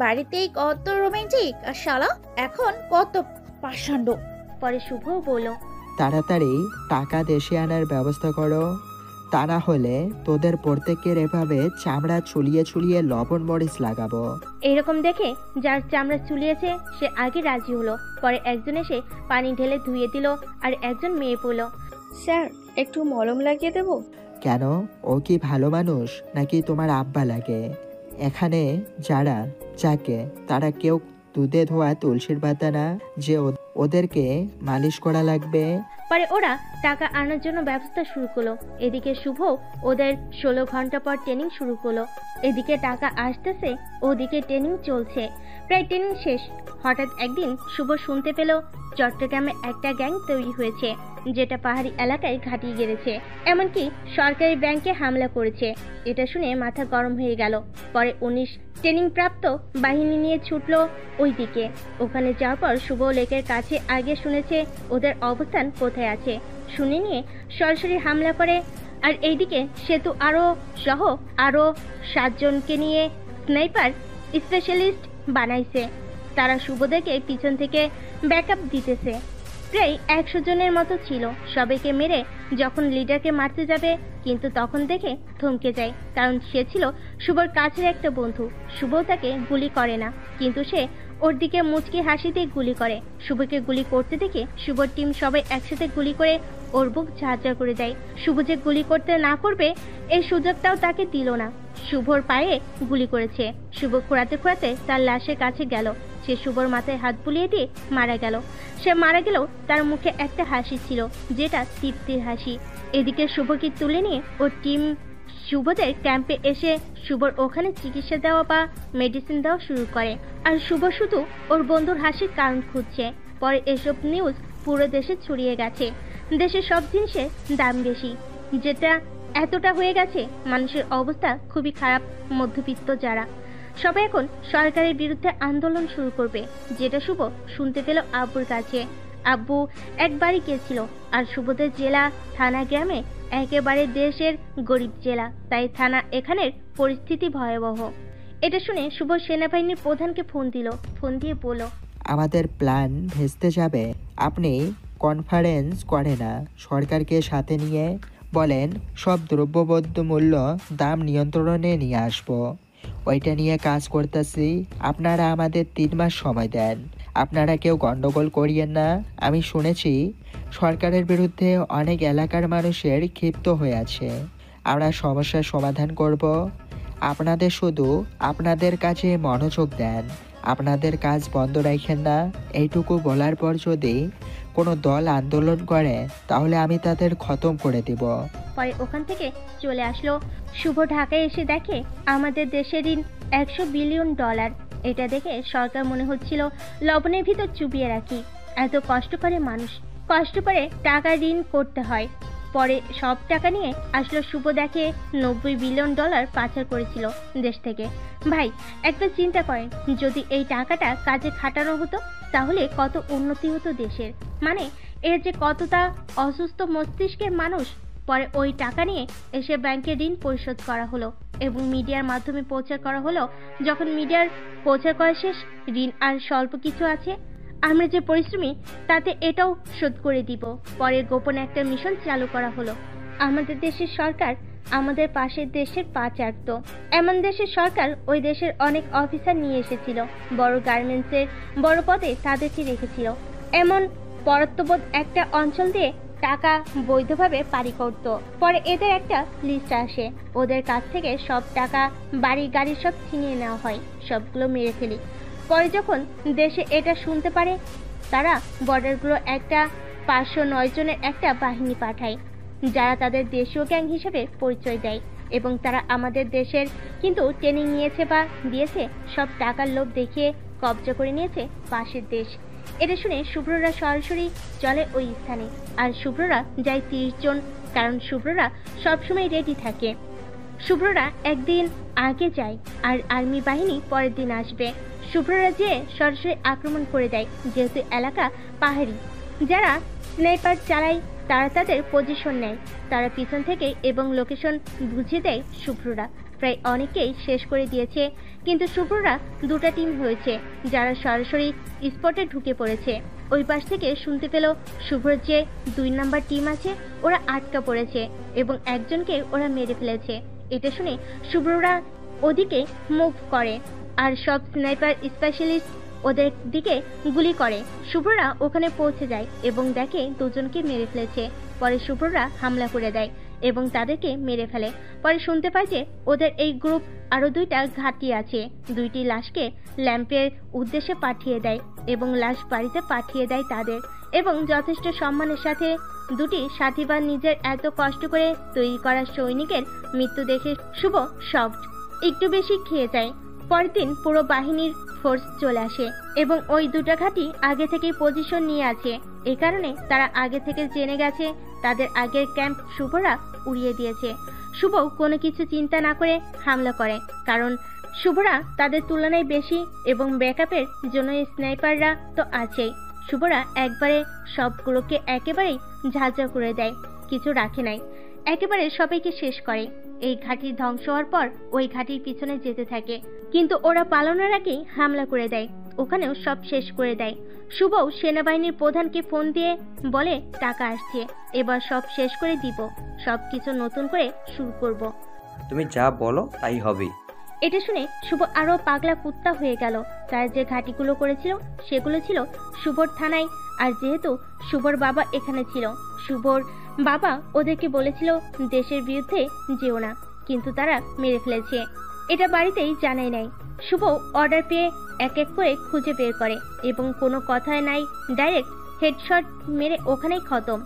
বাড়িতেই কত রোমান্টিক আর শালা এখন কত পাষাণ্ড। পরে শুভও বলল, তাড়াতাড়ি টাকা দেশে আনার ব্যবস্থা করো, তা না হলে তোদের প্রত্যেকের এভাবে চামড়া চুলিয়ে চুলিয়ে লবণ মরিচ লাগাবো। এইরকম দেখে যার চামড়া চুলিয়েছে সে আগে রাজি হলো। পরে একজন এসে পানি ঢেলে ধুয়ে দিল আর একজন মেয়ে বলল, স্যার একটু মলম লাগিয়ে দেব? কেন, ও কি ভালো মানুষ নাকি তোমার আব্বা লাগে? এখানে যারা যাকে তারা কেউ দুধে ধোয়া তুলসীর পাতা না যে ওদেরকে মালিশ করা লাগবে। পরে ওরা টাকা আনার জন্য ব্যবস্থা শুরু করলো। এদিকে শুভ ওদের 16 ঘন্টা পর ট্রেনিং শুরু করলো। এদিকে টাকা আসতেছে, ওদিকে ট্রেনিং চলছে। প্রায় ট্রেনিং শেষ। হঠাৎ একদিন শুভ শুনতে পেল চট্টগ্রামে একটা গ্যাং তৈরি হয়েছে যেটা পাহাড়ি এলাকায় ঘাঁটি গেড়েছে, এমনকি সরকারি ব্যাংকে হামলা করেছে। এটা শুনে মাথা গরম হয়ে গেল। পরে 19 ট্রেনিং প্রাপ্ত বাহিনী নিয়ে ছুটলো ওই দিকে। ওখানে যাওয়ার পর শুভ লেকের কাছে আগে শুনেছে ওদের অবস্থান কোথায় আছে, শুনে নিয়ে সরাসরি হামলা করে। আর এইদিকে সেতু সহ আরো 7 জনকে নিয়ে স্নাইপার স্পেশালিস্ট বানাইছে। তারা শুভদেরকে পিছন থেকে ব্যাকআপ দিতেছে। প্রায় 100 জনের মতো ছিল। সবাইকে মেরে যখন লিডারকে মারতে যাবে কিন্তু তখন দেখে থমকে যায়, কারণ সে ছিল শুভর কাছের একটা বন্ধু। শুভ তাকে গুলি করে না, কিন্তু সে ওর দিকে মুচকি হাসি দিয়ে গুলি করে। শুভকে গুলি করতে দেখে শুভর টিম সবাই একসাথে গুলি করে ওর বুক ঝাঁঝরা করে দেয়। শুভ যে গুলি করতে না করবে এই সুযোগটাও তাকে দিল না। শুভর পায়ে গুলি করেছে। শুভ খোঁড়াতে খোঁড়াতে তার লাশের কাছে গেল। সে শুভর মাথায় হাত বুলিয়ে দিয়ে মারা গেল। সে মারা গেলেও তার মুখে একটা হাসি ছিল, যেটা তৃপ্তির হাসি। এদিকে শুভকে তুলে নিয়ে ওর টিম শুভদের ক্যাম্পে এসে শুভর ওখানে চিকিৎসা দেওয়া বা মেডিসিন দেওয়া শুরু করে। আর শুভ শুধু ওর বন্ধুর হাসির কারণ খুঁজছে। পরে এসব নিউজ পুরো দেশে ছড়িয়ে গেছে। দেশে সব জিনিসের দাম বেশি, যেটা এতটা হয়ে গেছে মানুষের অবস্থা খুবই খারাপ। মধ্যবিত্ত যারা সবাই এখন সরকারের বিরুদ্ধে আন্দোলন শুরু করবে, যেটা শুভ শুনতে পেল আব্বুর কাছে। আব্বু একবারই গিয়েছিল। আর শুভদের জেলা থানা গ্রামে একেবারে দেশের গরিব জেলা, তাই থানা এখানের পরিস্থিতি ভয়াবহ। এটা শুনে শুভ সেনাবাহিনীর প্রধানকে ফোন দিয়ে বলল, আমাদের প্ল্যান ভেস্তে যাবে। আপনি কনফারেন্স করে না, সরকারকে সাথে নিয়ে বলেন সব দ্রব্যবদ্য মূল্য দাম নিয়ন্ত্রণে নিয়ে আসবো। ওইটা নিয়ে কাজ করতেছি। আপনারা আমাদের 3 মাস সময় দেন। আপনারা কেউ গন্ডগোল করিয়েন না। আমি শুনেছি সরকারের বিরুদ্ধে অনেক এলাকার মানুষের ক্ষিপ্ত হয়ে আছে। আমরা সমস্যার সমাধান করব। আপনাদের শুধু আপনাদের কাজে মনোযোগ দেন, আপনাদের কাজ বন্ধ রাখেন না। এইটুকু বলার পর যদি কোনো দল আন্দোলন করে তাহলে আমি তাদের খতম করে দিব। পরে ওখান থেকে চলে আসলো। শুভ ঢাকায় এসে দেখে আমাদের দেশের ঋণ $100 বিলিয়ন। এটা দেখে সরকার মনে হচ্ছিল লবণের ভিতর চুবিয়ে রাখি। এত কষ্ট করে মানুষ, কষ্ট করে টাকা ঋণ করতে হয়। পরে সব টাকা নিয়ে আসলো। শুভ দেখে $90 বিলিয়ন পাচার করেছিল দেশ থেকে। ভাই একবার চিন্তা করেন, যদি এই টাকাটা কাজে খাটানো হতো তাহলে কত উন্নতি হতো দেশের। মানে এর যে কতটা অসুস্থ মস্তিষ্কের মানুষ। পরে ওই টাকা নিয়ে এসে ব্যাংকে ঋণ পরিশোধ করা হলো এবং মিডিয়ার মাধ্যমে প্রচার করা হলো। যখন মিডিয়ার প্রচার করা শেষ, ঋণ আর স্বল্প কিছু আছে, আমরা যে পরিশ্রমী তাতে এটাও শোধ করে দিব। পরে গোপনে একটা মিশন চালু করা হলো। আমাদের দেশের সরকার আমাদের পাশের দেশের পা চাটত। এমন দেশের সরকার ওই দেশের অনেক অফিসার নিয়ে এসেছিল, বড় গার্মেন্টসের বড় পদে তাদেরকে রেখেছিল। এমন পরত্ববোধ একটা অঞ্চল দিয়ে টাকা বৈধভাবে পারি করত। পরে এদের একটা লিস্ট আসে, ওদের কাছ থেকে সব টাকা, বাড়ি গাড়ি সব ছিনিয়ে নেওয়া হয়, সবগুলো মেরে ফেলি। পরে যখন দেশে এটা শুনতে পারে, তারা বর্ডারগুলো একটা 509 জনের একটা বাহিনী পাঠায়, যারা তাদের দেশীয় গ্যাং হিসেবে পরিচয় দেয় এবং তারা আমাদের দেশের কিন্তু ট্রেনিং নিয়েছে বা দিয়েছে, সব টাকার লোভ দেখিয়ে কবজা করে নিয়েছে পাশের দেশ। এটা শুনে শুভ্ররা সরাসরি চলে ওই স্থানে। আর শুভ্ররা যায় 30 জন, কারণ শুভ্ররা সবসময় রেডি থাকে। শুভ্ররা একদিন আগে যায় আর আর্মি বাহিনী পরের দিন আসবে। শুভ্ররা যেয়ে সরাসরি আক্রমণ করে দেয়, যেহেতু এলাকা পাহাড়ি। যারা স্নাইপার চালায় তারা তাদের পজিশন নেয়, তারা পিছন থেকে এবং লোকেশন বুঝিয়ে দেয় শুভ্ররা। প্রায় অনেকেই শেষ করে দিয়েছে, কিন্তু শুভ্ররা 2টা টিম হয়েছে যারা সরাসরি স্পটে ঢুকে পড়েছে। ওই পাশ থেকে শুনতে পেল শুভ্রর যে 2 নাম্বার টিম আছে ওরা আটকা পড়েছে এবং একজনকে ওরা মেরে ফেলেছে। এটা শুনে শুভ্ররা ওদিকে মুভ করে আর সব স্নাইপার স্পেশালিস্ট ওদের দিকে গুলি করে। শুভ্ররা ওখানে পৌঁছে যায় এবং দেখে 2 জনকে মেরে ফেলেছে। পরে শুভ্ররা হামলা করে দেয় এবং তাদেরকে মেরে ফেলে। পরে শুনতে পায় যে ওদের এই গ্রুপ আরও 2টা ঘাঁটি আছে। 2টি লাশকে ল্যাম্পের উদ্দেশ্যে পাঠিয়ে দেয় এবং লাশ বাড়িতে পাঠিয়ে দেয় তাদের, এবং যথেষ্ট সম্মানের সাথে 2টি সাথী বা নিজের এত কষ্ট করে তৈরি করা সৈনিকের মৃত্যু দেখে শুভ শকড, একটু বেশি খেয়ে যায়। পরের দিন পুরো বাহিনীর ফোর্স চলে আসে এবং ওই 2টা ঘাঁটি আগে থেকেই পজিশন নিয়ে আছে। এই কারণে তারা আগে থেকে জেনে গেছে তাদের আগের ক্যাম্প শুভরা উড়িয়ে দিয়েছে। শুভ কোনো কিছু চিন্তা না করে হামলা করে, কারণ শুভরা তাদের তুলনায় বেশি এবং ব্যাকআপের জন্য স্নাইপাররা তো আছেই। শুভরা একবারে সবগুলোকে একেবারেই ঝাঁঝা করে দেয়, কিছু রাখে নাই, একেবারে সবাইকে শেষ করে। এই ঘাঁটির ধ্বংস হওয়ার পর ওই ঘাঁটির পিছনে যেতে থাকে, কিন্তু ওরা পালানোর আগেই হামলা করে দেয়। ওখানেও সব শেষ করে দেয়। শুভও সেনাবাহিনীর প্রধানকে ফোন দিয়ে বলে টাকা আসছে, এবার সব শেষ করে দিব, সব কিছু নতুন করে শুরু করব। তুমি যা বলো তাই হবে। এটা শুনে শুভ আরো পাগলা কুত্তা হয়ে গেল। তার যে ঘাঁটিগুলো করেছিল সেগুলো ছিল শুভর থানায়, আর যেহেতু শুভর বাবা এখানে ছিল, শুভর বাবা ওদেরকে বলেছিল দেশের বিরুদ্ধে যেও না, কিন্তু তারা মেরে ফেলেছে। এটা বাড়িতেই জানাই নাই। শুভ অর্ডার পেয়ে এক এক করে খুঁজে বের করে এবং কোনো কথায় নাই ডাইরেক্ট হেডশট মেরে ওখানেই খতম।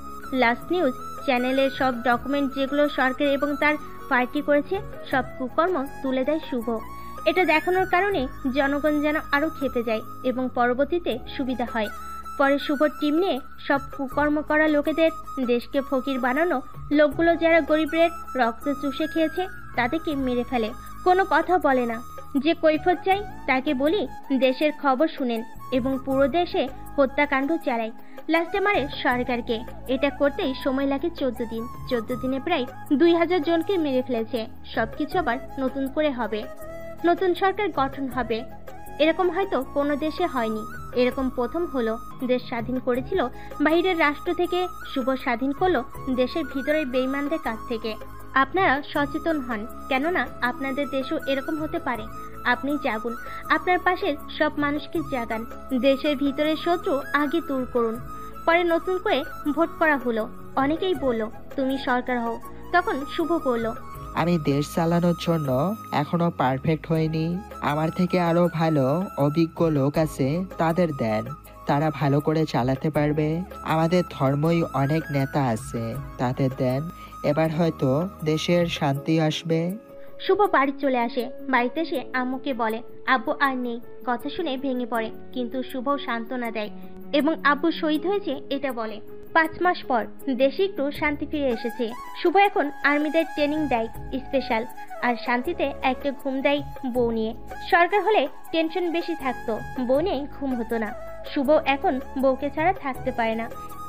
লাস্ট নিউজ চ্যানেলের সব ডকুমেন্ট যেগুলো সরকার এবং তার পার্টি করেছে সব কুকর্ম তুলে দেয় শুভ। এটা দেখানোর কারণে জনগণ যেন আরো খেপে যায় এবং পরবর্তীতে সুবিধা হয়। পরে শুভর টিম নিয়ে সব কুকর্ম করা লোকেদের, দেশকে ফকির বানানো লোকগুলো যারা গরিবের রক্ত চুষে খেয়েছে তাদেরকে মেরে ফেলে, কোনো কথা বলে না। যে কৈফত চাই তাকে বলি দেশের খবর শুনেন এবং পুরো দেশে হত্যাকাণ্ড চালায়। লাস্টে মারে সরকারকে। এটা করতেই সময় লাগে 14 দিন। 14 দিনে প্রায় 2000 জনকে মেরে ফেলেছে। সবকিছু আবার নতুন করে হবে, নতুন সরকার গঠন হবে। এরকম হয়তো কোনো দেশে হয়নি, এরকম প্রথম হলো। দেশ স্বাধীন করেছিল বাইরের রাষ্ট্র থেকে, শুভ স্বাধীন করলো দেশের ভিতরের বেঈমানদের কাছ থেকে। আপনারা সচেতন হন, কেননা আপনাদের দেশও এরকম হতে পারে। আপনি জাগুন, আপনার পাশের সব মানুষকে জাগান, দেশের ভিতরের শত্রু আগে দূর করুন। পরে নতুন করে ভোট করা হলো। অনেকেই বলল তুমি সরকার হও, তখন শুভ বলল আমি দেশ চালানোর জন্য এখনো পারফেক্ট হইনি, আমার থেকে আরো ভালো অভিজ্ঞ লোক আছে, তাদের দেন, তারা ভালো করে চালাতে পারবে। আমাদের ধর্মই অনেক নেতা আছে, তাদের দেন, এবার হয়তো দেশের শান্তি আসবে। শুভ বাড়ি চলে আসে। বাড়িতে এসে আম্মুকে বলে আব্বু আর নেই। কথা শুনে ভেঙে পড়ে, কিন্তু শুভ সান্ত্বনা দেয় এবং আব্বু শহীদ হয়েছে এটা বলে। 5 মাস পর দেশে একটু শান্তি ফিরে এসেছে। শুভ এখন আর্মিদের ট্রেনিং দেয় স্পেশাল, আর শান্তিতে একটা ঘুম দেয় বউ নিয়ে। সরকার হলে টেনশন বেশি থাকতো, বউ নিয়ে ঘুম হতো না। শুভ এখন বউকে ছাড়া থাকতে পারে না।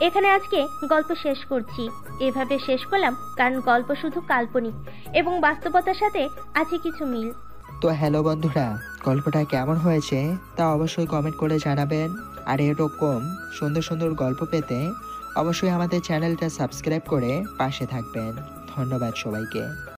এখানে আজকে গল্প শেষ করছি। এভাবে শেষ করলাম কারণ গল্প শুধু কাল্পনিক এবং বাস্তবতার সাথে আছে কিছু মিল। তো হ্যালো বন্ধুরা, গল্পটা কেমন হয়েছে তা অবশ্যই কমেন্ট করে জানাবেন। আর এরকম সুন্দর সুন্দর গল্প পেতে অবশ্যই আমাদের চ্যানেলটা সাবস্ক্রাইব করে পাশে থাকবেন। ধন্যবাদ সবাইকে।